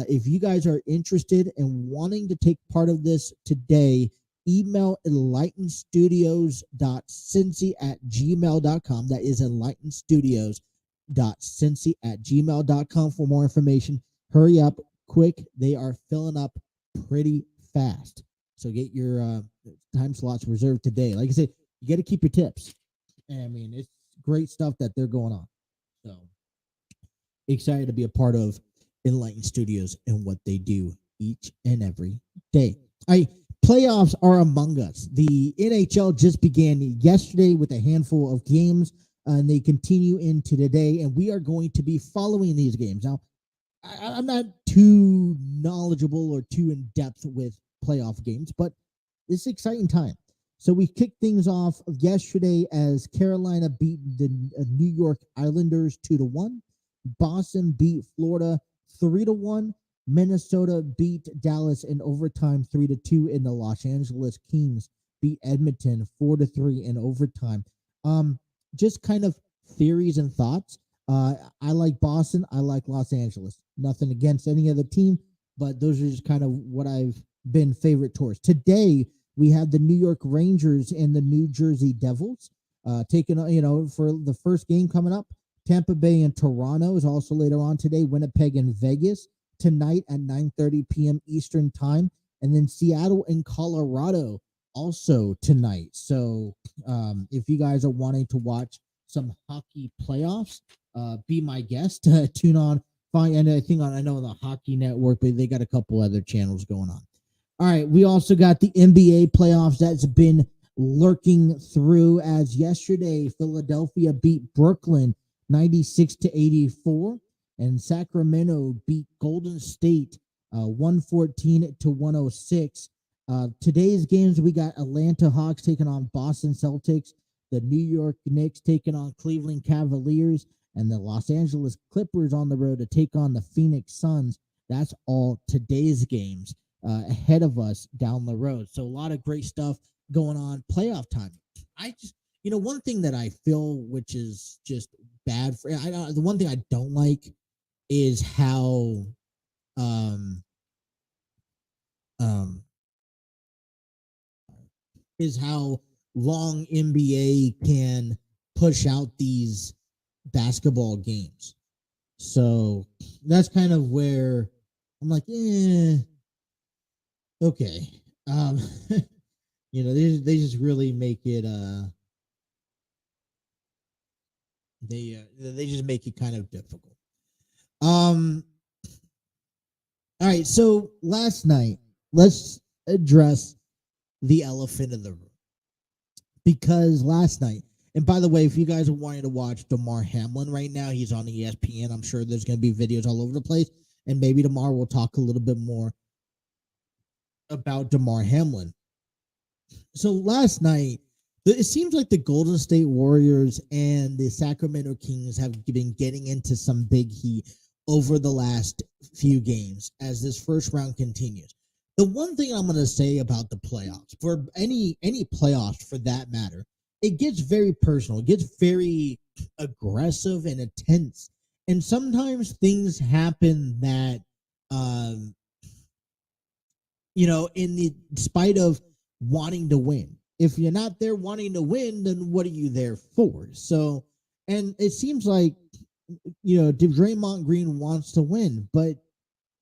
If you guys are interested in wanting to take part of this today, email enlightenedstudios.cincy@gmail.com. That is enlightenedstudios.cincy@gmail.com for more information. Hurry up, quick. They are filling up pretty fast. So get your time slots reserved today. Like I said, you got to keep your tips. And I mean, it's great stuff that they're going on. So excited to be a part of Enlightened Studios and what they do each and every day. playoffs are among us. The NHL just began yesterday with a handful of games, and they continue into today, and we are going to be following these games. Now, I'm not too knowledgeable or too in-depth with playoff games, but it's an exciting time. So we kicked things off yesterday as Carolina beat the New York Islanders 2-1. Boston beat Florida 3-1. Minnesota beat Dallas in overtime 3-2, and the Los Angeles Kings beat Edmonton 4-3 in overtime. Just kind of theories and thoughts. I like Boston. I like Los Angeles. Nothing against any other team, but those are just kind of what I've been favorite towards. Today, we have the New York Rangers and the New Jersey Devils taking, for the first game coming up. Tampa Bay and Toronto is also later on today. Winnipeg and Vegas tonight at 9:30 p.m. Eastern time. And then Seattle and Colorado also tonight. So if you guys are wanting to watch some hockey playoffs, be my guest. Tune on. Find anything on, I know, the Hockey Network, but they got a couple other channels going on. All right, we also got the NBA playoffs that's been lurking through, as yesterday Philadelphia beat Brooklyn 96-84, and Sacramento beat Golden State 114-106. Today's games, we got Atlanta Hawks taking on Boston Celtics, the New York Knicks taking on Cleveland Cavaliers, and the Los Angeles Clippers on the road to take on the Phoenix Suns. That's all today's games ahead of us down the road. So a lot of great stuff going on. Playoff time. I just, one thing that I feel, which is just bad for, the one thing I don't like is how long NBA can push out these basketball games. So that's kind of where I'm like, okay. They just really make it they just make it kind of difficult. All right, so last night, let's address the elephant in the room. Because last night, and by the way, if you guys are wanting to watch Damar Hamlin right now, he's on ESPN. I'm sure there's going to be videos all over the place, and maybe tomorrow we'll talk a little bit more about Damar Hamlin. So last night, it seems like the Golden State Warriors and the Sacramento Kings have been getting into some big heat over the last few games as this first round continues. The one thing I'm going to say about the playoffs, for any playoffs for that matter, it gets very personal. It gets very aggressive and intense. And sometimes things happen that, in spite of wanting to win. If you're not there wanting to win, then what are you there for? So, and it seems like, Draymond Green wants to win, but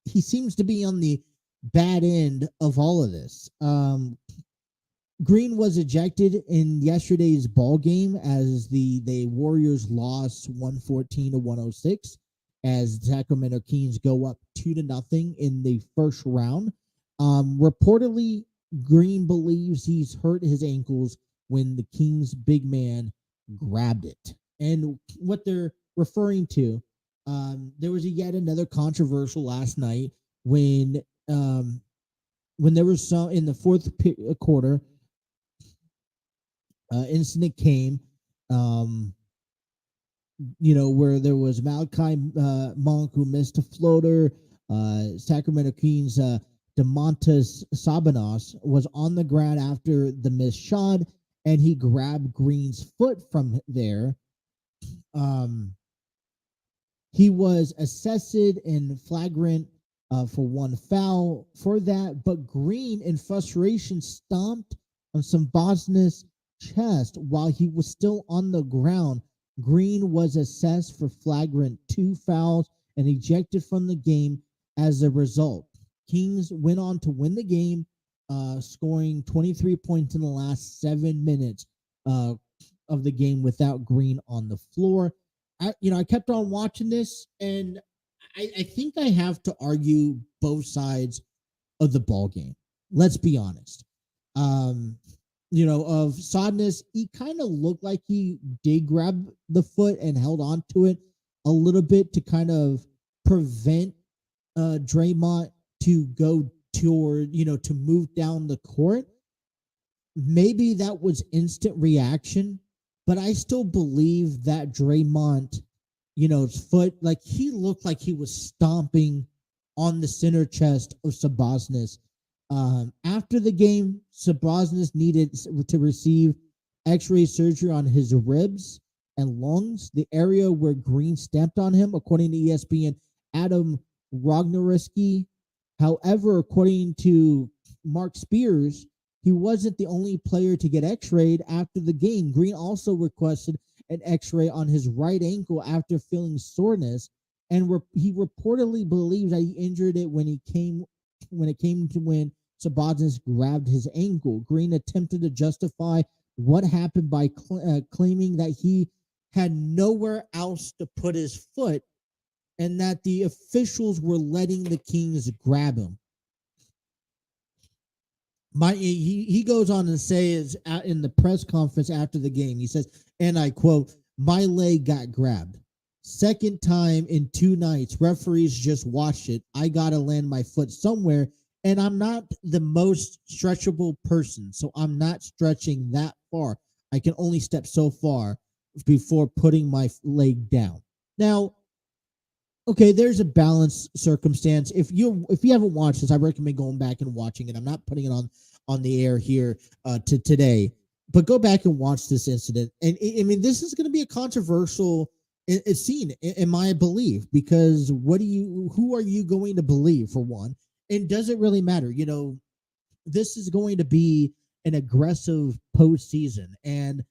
he seems to be on the bad end of all of this. Green was ejected in yesterday's ball game as the Warriors lost 114-106 as the Sacramento Kings go up 2-0 in the first round. Reportedly, Green believes he's hurt his ankles when the Kings' big man grabbed it. And what they're referring to, there was yet another controversial last night when there was some in the fourth quarter. Incident came, where there was Malachi Monk who missed a floater. Sacramento Kings DeMontis Sabonis was on the ground after the missed shot, and he grabbed Green's foot from there. He was assessed in flagrant for one foul for that, but Green, in frustration, stomped on Sabonis' chest while he was still on the ground. Green was assessed for flagrant 2 fouls and ejected from the game as a result. Kings went on to win the game, scoring 23 points in the last 7 minutes of the game without Green on the floor. I kept on watching this, and I think I have to argue both sides of the ball game. Let's be honest. of Sadness. He kind of looked like he did grab the foot and held on to it a little bit to kind of prevent Draymond to go toward, to move down the court. Maybe that was instant reaction, but I still believe that Draymond, foot, like he looked like he was stomping on the center chest of Sabonis. After the game, Sabonis needed to receive X-ray surgery on his ribs and lungs, the area where Green stamped on him, according to ESPN Adam Rognarewski. However, according to Mark Spears, he wasn't the only player to get X-rayed after the game. Green also requested an X-ray on his right ankle after feeling soreness, and he reportedly believes that he injured it when Sabonis grabbed his ankle. Green attempted to justify what happened by claiming that he had nowhere else to put his foot and that the officials were letting the Kings grab him. He goes on to say in the press conference after the game, he says, and I quote, "My leg got grabbed. Second time in 2 nights. Referees just watched it. I got to land my foot somewhere, and I'm not the most stretchable person, so I'm not stretching that far. I can only step so far before putting my leg down." Now, okay, there's a balanced circumstance. If you haven't watched this, I recommend going back and watching it. I'm not putting it on the air here to today, but go back and watch this incident. And I mean, this is going to be a controversial scene, in my belief, because who are you going to believe, for one? And does it really matter? This is going to be an aggressive postseason, and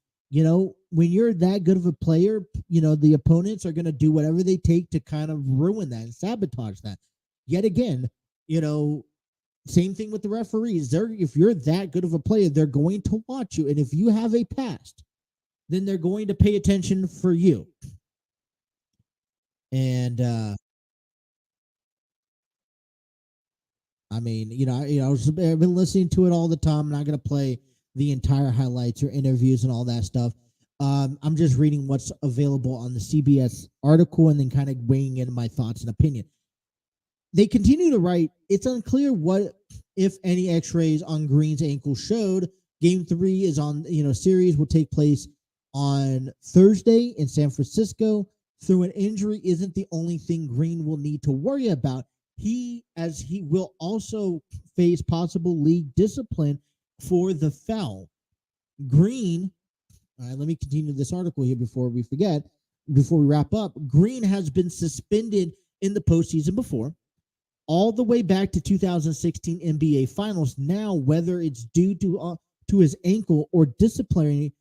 when you're that good of a player, the opponents are going to do whatever they take to kind of ruin that and sabotage that. Yet again, same thing with the referees. If you're that good of a player, they're going to watch you. And if you have a past, then they're going to pay attention for you. And, I mean, I've been listening to it all the time. I'm not going to play the entire highlights or interviews and all that stuff. I'm just reading what's available on the CBS article and then kind of weighing in my thoughts and opinion. They continue to write, it's unclear what, if any, X-rays on Green's ankle showed. Game 3 is on, series will take place on Thursday in San Francisco. Through an injury isn't the only thing Green will need to worry about. He will also face possible league discipline for the foul. Green, let me continue this article here before we wrap up. Green has been suspended in the postseason before, all the way back to 2016 NBA Finals. Now, whether it's due to his ankle or discipline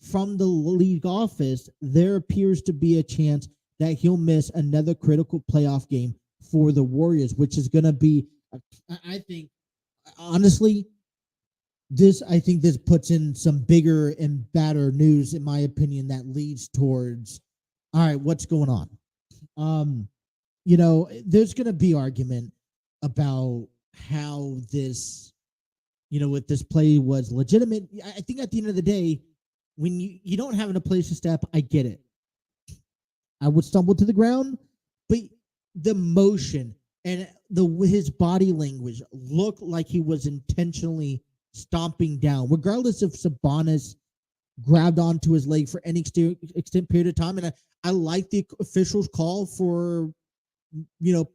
from the league office, there appears to be a chance that he'll miss another critical playoff game for the Warriors, which is going to be, I think, honestly, I think this puts in some bigger and badder news, in my opinion, that leads towards, all right, what's going on? There's going to be argument about how this, what this play was legitimate. I think at the end of the day, when you don't have a place to step, I get it. I would stumble to the ground, but the motion and his body language looked like he was intentionally stomping down, regardless if Sabonis grabbed onto his leg for any extended period of time. And I like the officials' call for,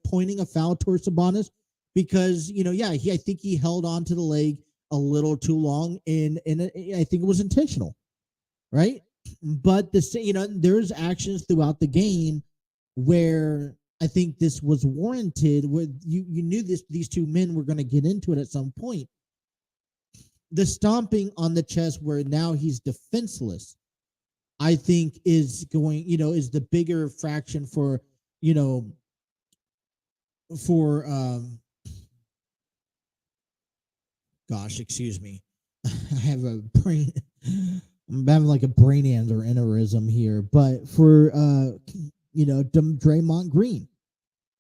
pointing a foul towards Sabonis because, I think he held onto the leg a little too long, and I think it was intentional, right? But there's actions throughout the game where I think this was warranted, where you knew these two men were going to get into it at some point. The stomping on the chest where now he's defenseless, I think is the bigger fraction for excuse me. I have I'm having like a brain aneurysm here, but for Draymond Green.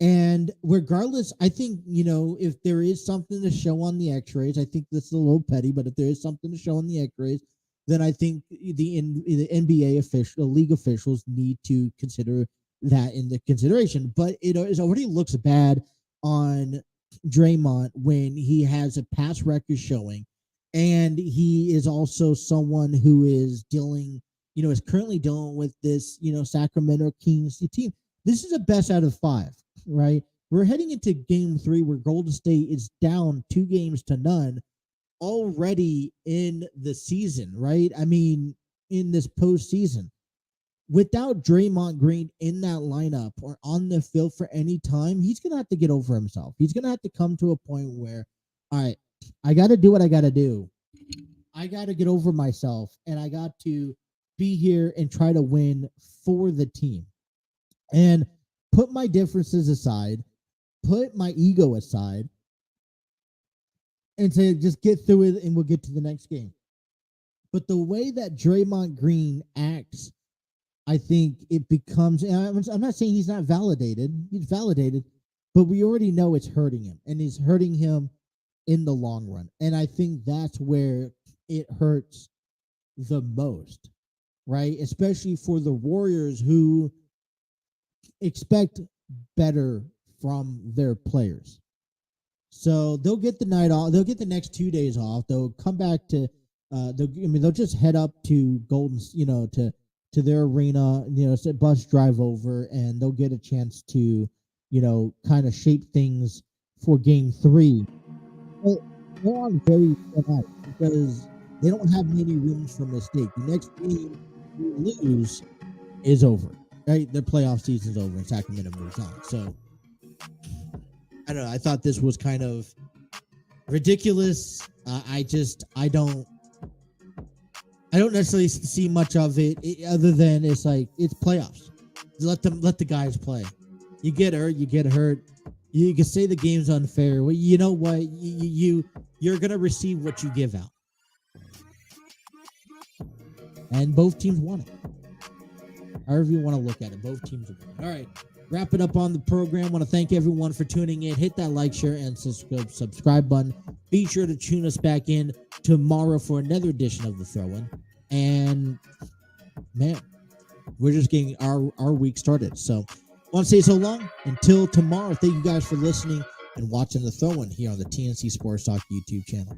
And regardless, I think, if there is something to show on the x-rays, I think this is a little petty, but if there is something to show on the x-rays, then I think the NBA official, league officials need to consider that in the consideration. But it already looks bad on Draymond when he has a past record showing, and he is also someone who is dealing, is currently dealing with this, Sacramento Kings team. This is a best out of 5, right? We're heading into game 3 where Golden State is down 2-0 already in the season, right? I mean, in this postseason. Without Draymond Green in that lineup or on the field for any time, he's going to have to get over himself. He's going to have to come to a point where, all right, I got to do what I got to do. I got to get over myself, and I got to be here and try to win for the team. And put my differences aside, put my ego aside, and say, just get through it and we'll get to the next game. But the way that Draymond Green acts, I think it becomes, and I'm not saying he's not validated. He's validated, but we already know it's hurting him, and it's hurting him in the long run. And I think that's where it hurts the most, right? Especially for the Warriors, who expect better from their players. So they'll get the night off. They'll get the next 2 days off. They'll come back to, they'll just head up to Golden, to their arena, bus drive over, and they'll get a chance to, kind of shape things for game 3. But they're on very thin ice because they don't have many rooms for mistake. The next game you lose is over, right? Their playoff season's over and Sacramento moves on. So, I don't know. I thought this was kind of ridiculous. I don't necessarily see much of it other than it's like, it's playoffs. Let the guys play. You get hurt, you get hurt. You can say the game's unfair. Well, you know what? You're gonna receive what you give out. And both teams won it. However you want to look at it, both teams won. All right. Wrap it up on the program. I want to thank everyone for tuning in. Hit that like, share, and subscribe button. Be sure to tune us back in tomorrow for another edition of The Throw-In. And, man, we're just getting our week started. So, I want to say so long. Until tomorrow, thank you guys for listening and watching The Throw-In here on the TNC Sports Talk YouTube channel.